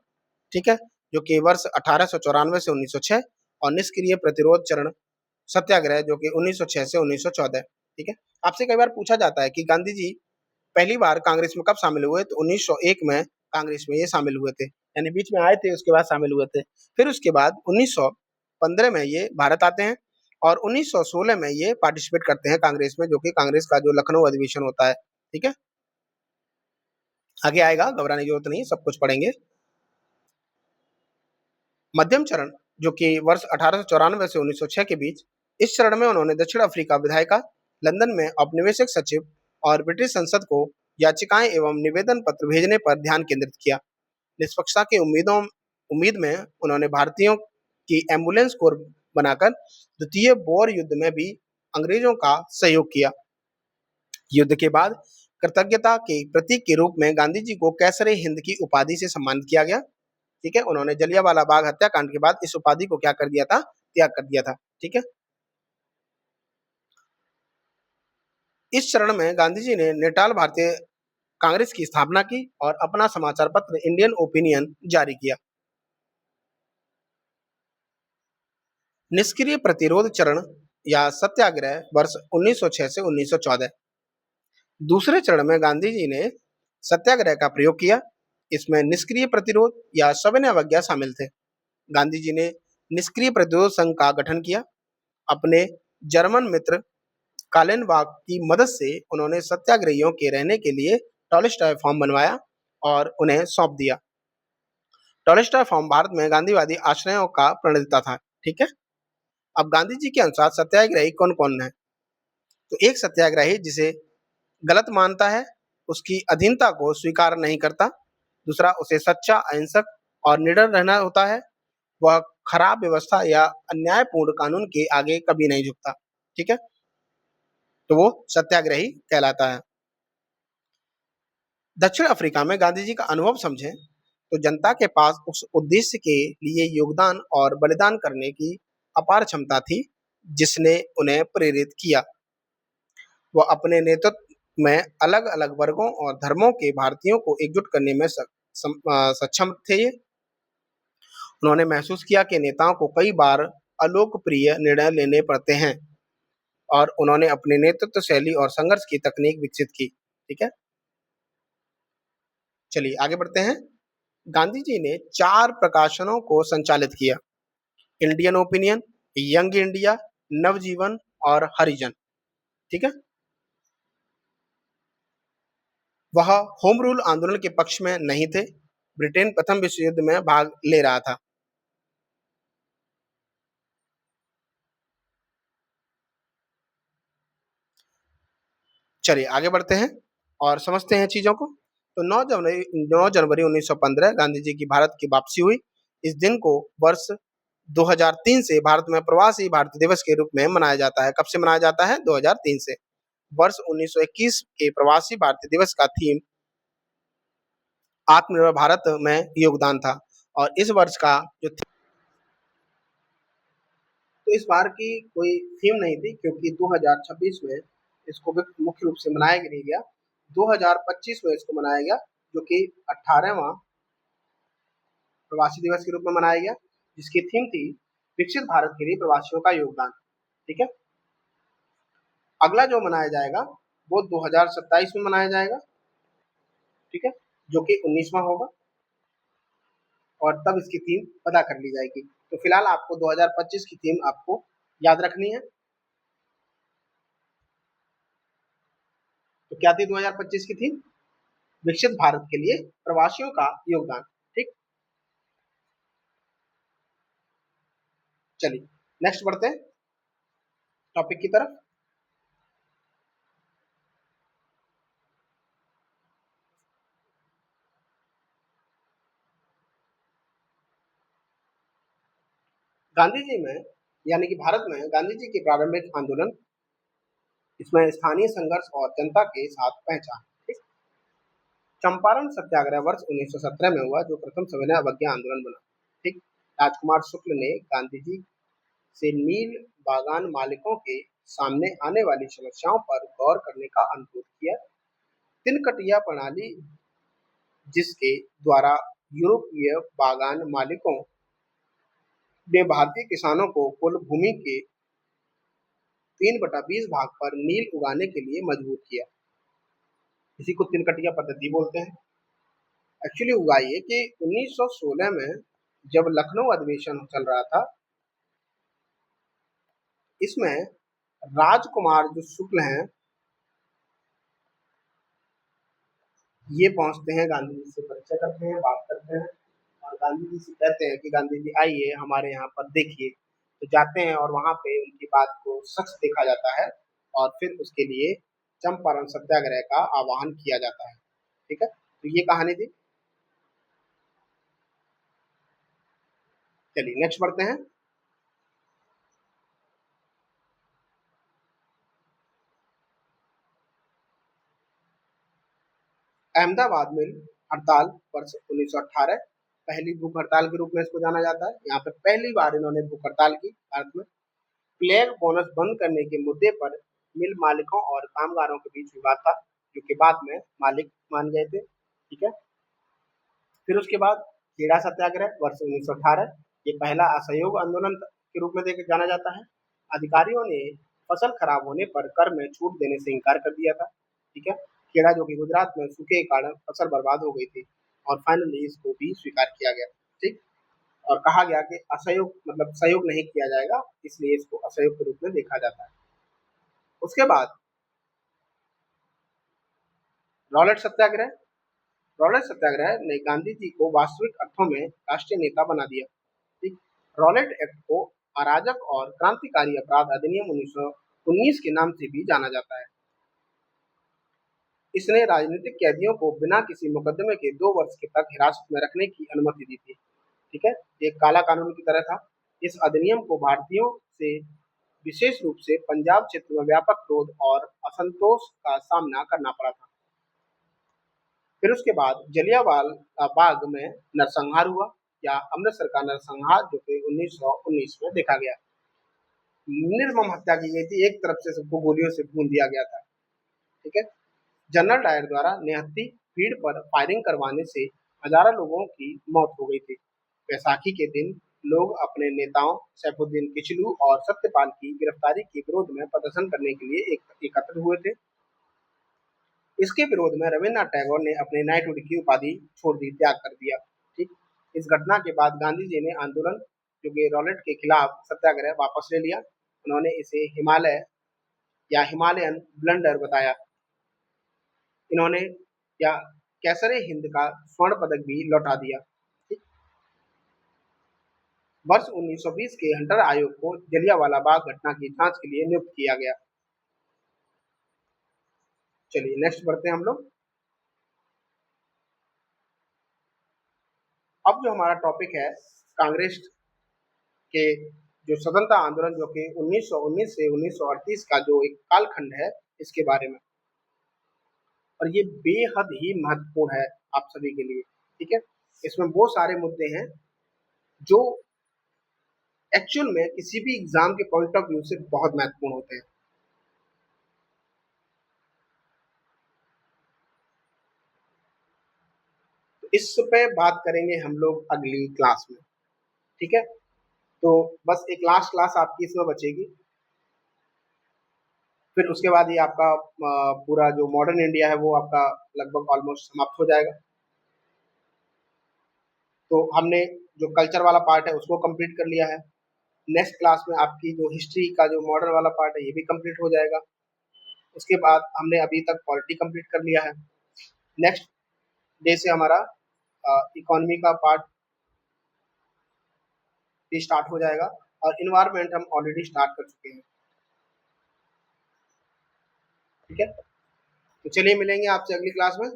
ठीक है, जो कि वर्ष 1894 से 1906 और निष्क्रिय प्रतिरोध चरण सत्याग्रह जो कि 1906 से 1914, ठीक है। आपसे कई बार पूछा जाता है कि गांधी जी पहली बार कांग्रेस में कब शामिल हुए, तो 1901 में कांग्रेस में ये शामिल हुए थे, यानी बीच में आए थे उसके बाद शामिल हुए थे। फिर उसके बाद 1915 में ये भारत आते हैं और 1916 में ये पार्टिसिपेट करते हैं कांग्रेस में, जो कि कांग्रेस का जो लखनऊ अधिवेशन होता है, ठीक है। आगे आएगा, घबराने की जरूरत नहीं, सब कुछ पढ़ेंगे। मध्यम चरण जो कि वर्ष 1894 से 1906 के बीच, इस चरण में उन्होंने दक्षिण अफ्रीका विधायिका, लंदन में औपनिवेशिक सचिव और ब्रिटिश संसद को याचिकाएं एवं निवेदन पत्र भेजने पर ध्यान केंद्रित किया। निष्पक्षता की उम्मीद में उन्होंने भारतीयों की एम्बुलेंस कोर बनाकर द्वितीय बोर युद्ध में भी अंग्रेजों का सहयोग किया। युद्ध के बाद कृतज्ञता के प्रतीक के रूप में गांधी जी को कैसरे हिंद की उपाधि से सम्मानित किया गया, ठीक है। उन्होंने जलियांवाला बाग हत्याकांड के बाद इस उपाधि को क्या कर दिया था, त्याग कर दिया था, ठीक है। इस चरण में गांधी जी ने नेटाल भारतीय कांग्रेस की स्थापना की और अपना समाचार पत्र इंडियन ओपिनियन जारी किया। निष्क्रिय प्रतिरोध चरण या सत्याग्रह वर्ष 1906 से 1914। दूसरे चरण में गांधी जी ने सत्याग्रह का प्रयोग किया। इसमें निष्क्रिय प्रतिरोध या सविनय अवज्ञा शामिल थे। गांधी जी ने निष्क्रिय प्रतिरोध संघ का गठन किया। अपने जर्मन मित्र कालेनबॉग की मदद से उन्होंने सत्याग्रहियों के रहने के लिए टॉलस्टॉय फार्म बनवाया और उन्हें सौंप दिया। टॉलस्टॉय फार्म भारत में गांधीवादी आश्रयों का प्रणेता था। ठीक है। अब गांधी जी के अनुसार सत्याग्रही कौन कौन है? तो एक सत्याग्रही जिसे गलत मानता है, उसकी अधीनता को स्वीकार नहीं करता। दूसरा, उसे सच्चा, अहिंसक और निडर रहना होता है। वह खराब व्यवस्था या अन्यायपूर्ण कानून के आगे कभी नहीं झुकता। ठीक है। तो वो सत्याग्रही कहलाता है। दक्षिण अफ्रीका में गांधी जी का अनुभव समझें तो जनता के पास उस उद्देश्य के लिए योगदान और बलिदान करने की अपार क्षमता थी जिसने उन्हें प्रेरित किया। वह अपने नेतृत्व में अलग-अलग वर्गों और धर्मों के भारतीयों को एकजुट करने में सक्षम थे। उन्होंने महसूस किया कि नेताओं को कई बार अलोकप्रिय निर्णय लेने पड़ते हैं और उन्होंने अपनी नेतृत्व शैली और संघर्ष की तकनीक विकसित की। ठीक है। चलिए आगे बढ़ते हैं। गांधी जी ने 4 प्रकाशनों को संचालित किया: इंडियन ओपिनियन, यंग इंडिया, नवजीवन और हरिजन। ठीक है। वह होम रूल आंदोलन के पक्ष में नहीं थे। ब्रिटेन प्रथम विश्व युद्ध में भाग ले रहा था। चलिए आगे बढ़ते हैं और समझते हैं चीजों को। तो 9 जनवरी 1915 गांधी जी की भारत की वापसी हुई। इस दिन को वर्ष 2003 से भारत में प्रवासी भारतीय दिवस के रूप में मनाया जाता है। कब से मनाया जाता है? 2003 से। वर्ष 1921 के प्रवासी भारतीय दिवस का थीम आत्मनिर्भर भारत में योगदान था और इस वर्ष का जो तो इस बार की कोई थीम नहीं थी क्योंकि 2026 में इसको मुख्य रूप से मनाया नहीं गया। 2025 में इसको मनाया गया जो कि 18वां प्रवासी दिवस के रूप में मनाया गया, जिसकी थीम थी विकसित भारत के लिए प्रवासियों का योगदान। ठीक है। अगला जो मनाया जाएगा वो 2027 में मनाया जाएगा। ठीक है। जो कि 19वां होगा और तब इसकी थीम पता कर ली जाएगी। तो फिलहाल आपको 2025 की थीम आपको याद रखनी है। तो क्या थी 2025 की थीम? विकसित भारत के लिए प्रवासियों का योगदान। ठीक। चलिए नेक्स्ट बढ़ते हैं टॉपिक की तरफ। गांधी जी में यानी कि भारत में गांधी जी के प्रारंभिक आंदोलन, इसमें स्थानीय संघर्ष और जनता के साथ पहचान। ठीक। चंपारण सत्याग्रह वर्ष 1917 में हुआ जो प्रथम सविनय अवज्ञा आंदोलन बना। ठीक। राजकुमार शुक्ल ने गांधी जी से नील बागान मालिकों के सामने आने वाली समस्याओं पर गौर करने का अनुरोध किया। तिनकटिया प्रणाली जिसके द्वारा यूरोपीय बागान मालिकों ने भारतीय किसानों को कुल भूमि के 3/20 भाग पर नील उगाने के लिए मजबूर किया। इसी को तिनकटिया पद्धति बोलते हैं। एक्चुअली हुआ ये कि 1916 में जब लखनऊ अधिवेशन चल रहा था, इसमें राजकुमार जो शुक्ल हैं ये पहुंचते हैं, गांधी जी से परिचय करते हैं, बात करते हैं और गांधी जी से कहते हैं कि गांधी जी आइए हमारे यहाँ पर देखिए। तो जाते हैं और वहां पे उनकी बात को सच देखा जाता है और फिर उसके लिए चंपारण सत्याग्रह का आह्वान किया जाता है। ठीक है। तो ये कहानी थी। चलिए नेक्स्ट बढ़ते हैं। अहमदाबाद मिल हड़ताल वर्ष 1918, पहली भूख हड़ताल के रूप में इसको जाना जाता है। यहाँ पे पहली बार इन्होंने भूख हड़ताल की भारत में। प्लेग बोनस बंद करने के मुद्दे पर मिल मालिकों और कामगारों के बीच विवाद था जो कि बाद में मालिक मान गए थे। ठीक है। फिर उसके बाद खेड़ा सत्याग्रह वर्ष 1918, ये पहला असहयोग आंदोलन के रूप में जाना जाता है। अधिकारियों ने फसल खराब होने पर कर में छूट देने से इनकार कर दिया था। ठीक है। खेड़ा जो कि गुजरात में सूखे के कारण फसल बर्बाद हो गई थी और फाइनली इसको भी स्वीकार किया गया। ठीक। और कहा गया कि असहयोग मतलब सहयोग नहीं किया जाएगा, इसलिए इसको असहयोग के रूप में देखा जाता है। उसके बाद रॉलेट सत्याग्रह। रॉलेट सत्याग्रह ने गांधी जी को वास्तविक अर्थों में राष्ट्रीय नेता बना दिया। ठीक, रॉलेट एक्ट को अराजक और क्रांतिकारी अपराध अधिनियम 1919 के नाम से भी जाना जाता है। इसने राजनीतिक कैदियों को बिना किसी मुकदमे के 2 वर्ष के तक हिरासत में रखने की अनुमति दी थी। ठीक है, एक काला कानून की तरह था। इस अधिनियम को भारतीयों से विशेष रूप से पंजाब क्षेत्र में व्यापक क्रोध और असंतोष का सामना करना पड़ा था। फिर उसके बाद जलियांवाला बाग में नरसंहार हुआ, या अमृतसर का नरसंहार, जो कि 1919 में देखा गया। निर्मम हत्या की गई थी, एक तरफ से सबको गोलियों से भून दिया गया था। ठीक है, जनरल डायर द्वारा निहत्थी भीड़ पर फायरिंग करवाने से हजारों लोगों की मौत हो गई थी। बैसाखी के दिन लोग अपने नेताओं सैफुद्दीन किचलू और सत्यपाल की गिरफ्तारी के विरोध में प्रदर्शन करने के लिए एकत्र हुए थे। इसके विरोध में रविन्द्रनाथ टैगोर ने अपने नाइटहुड की उपाधि छोड़ दी, त्याग कर दिया। ठीक, इस घटना के बाद गांधी जी ने आंदोलन, जो कि रॉलेट के खिलाफ सत्याग्रह, वापस ले लिया। उन्होंने इसे हिमालय या हिमालयन ब्लंडर बताया। इन्होंने या कैसरे हिंद का स्वर्ण पदक भी लौटा दिया। ठीक? वर्ष 1920 के हंटर आयोग को जलियांवाला बाग घटना की जांच के लिए नियुक्त किया गया। चलिए नेक्स्ट बढ़ते हैं हम लोग। अब जो हमारा टॉपिक है कांग्रेस के जो स्वतंत्रता आंदोलन, जो कि 1919 से 1938 का जो एक कालखंड है, इसके बारे में। और ये बेहद ही महत्वपूर्ण है आप सभी के लिए। ठीक है, इसमें वो सारे मुद्दे हैं जो एक्चुअल में किसी भी एग्जाम के पॉइंट ऑफ व्यू से बहुत महत्वपूर्ण होते हैं। तो इस पे बात करेंगे हम लोग अगली क्लास में। ठीक है, तो बस एक लास्ट क्लास आपकी इसमें बचेगी। फिर उसके बाद ये आपका पूरा जो मॉडर्न इंडिया है वो आपका लगभग ऑलमोस्ट समाप्त हो जाएगा। तो हमने जो कल्चर वाला पार्ट है उसको कंप्लीट कर लिया है। नेक्स्ट क्लास में आपकी जो हिस्ट्री का जो मॉडर्न वाला पार्ट है ये भी कंप्लीट हो जाएगा। उसके बाद हमने अभी तक पॉलिटी कंप्लीट कर लिया है। नेक्स्ट डे से हमारा इकोनॉमी का पार्ट भी स्टार्ट हो जाएगा, और इन्वायरमेंट हम ऑलरेडी स्टार्ट कर चुके हैं। ठीक है, तो चलिए मिलेंगे आपसे अगली क्लास में।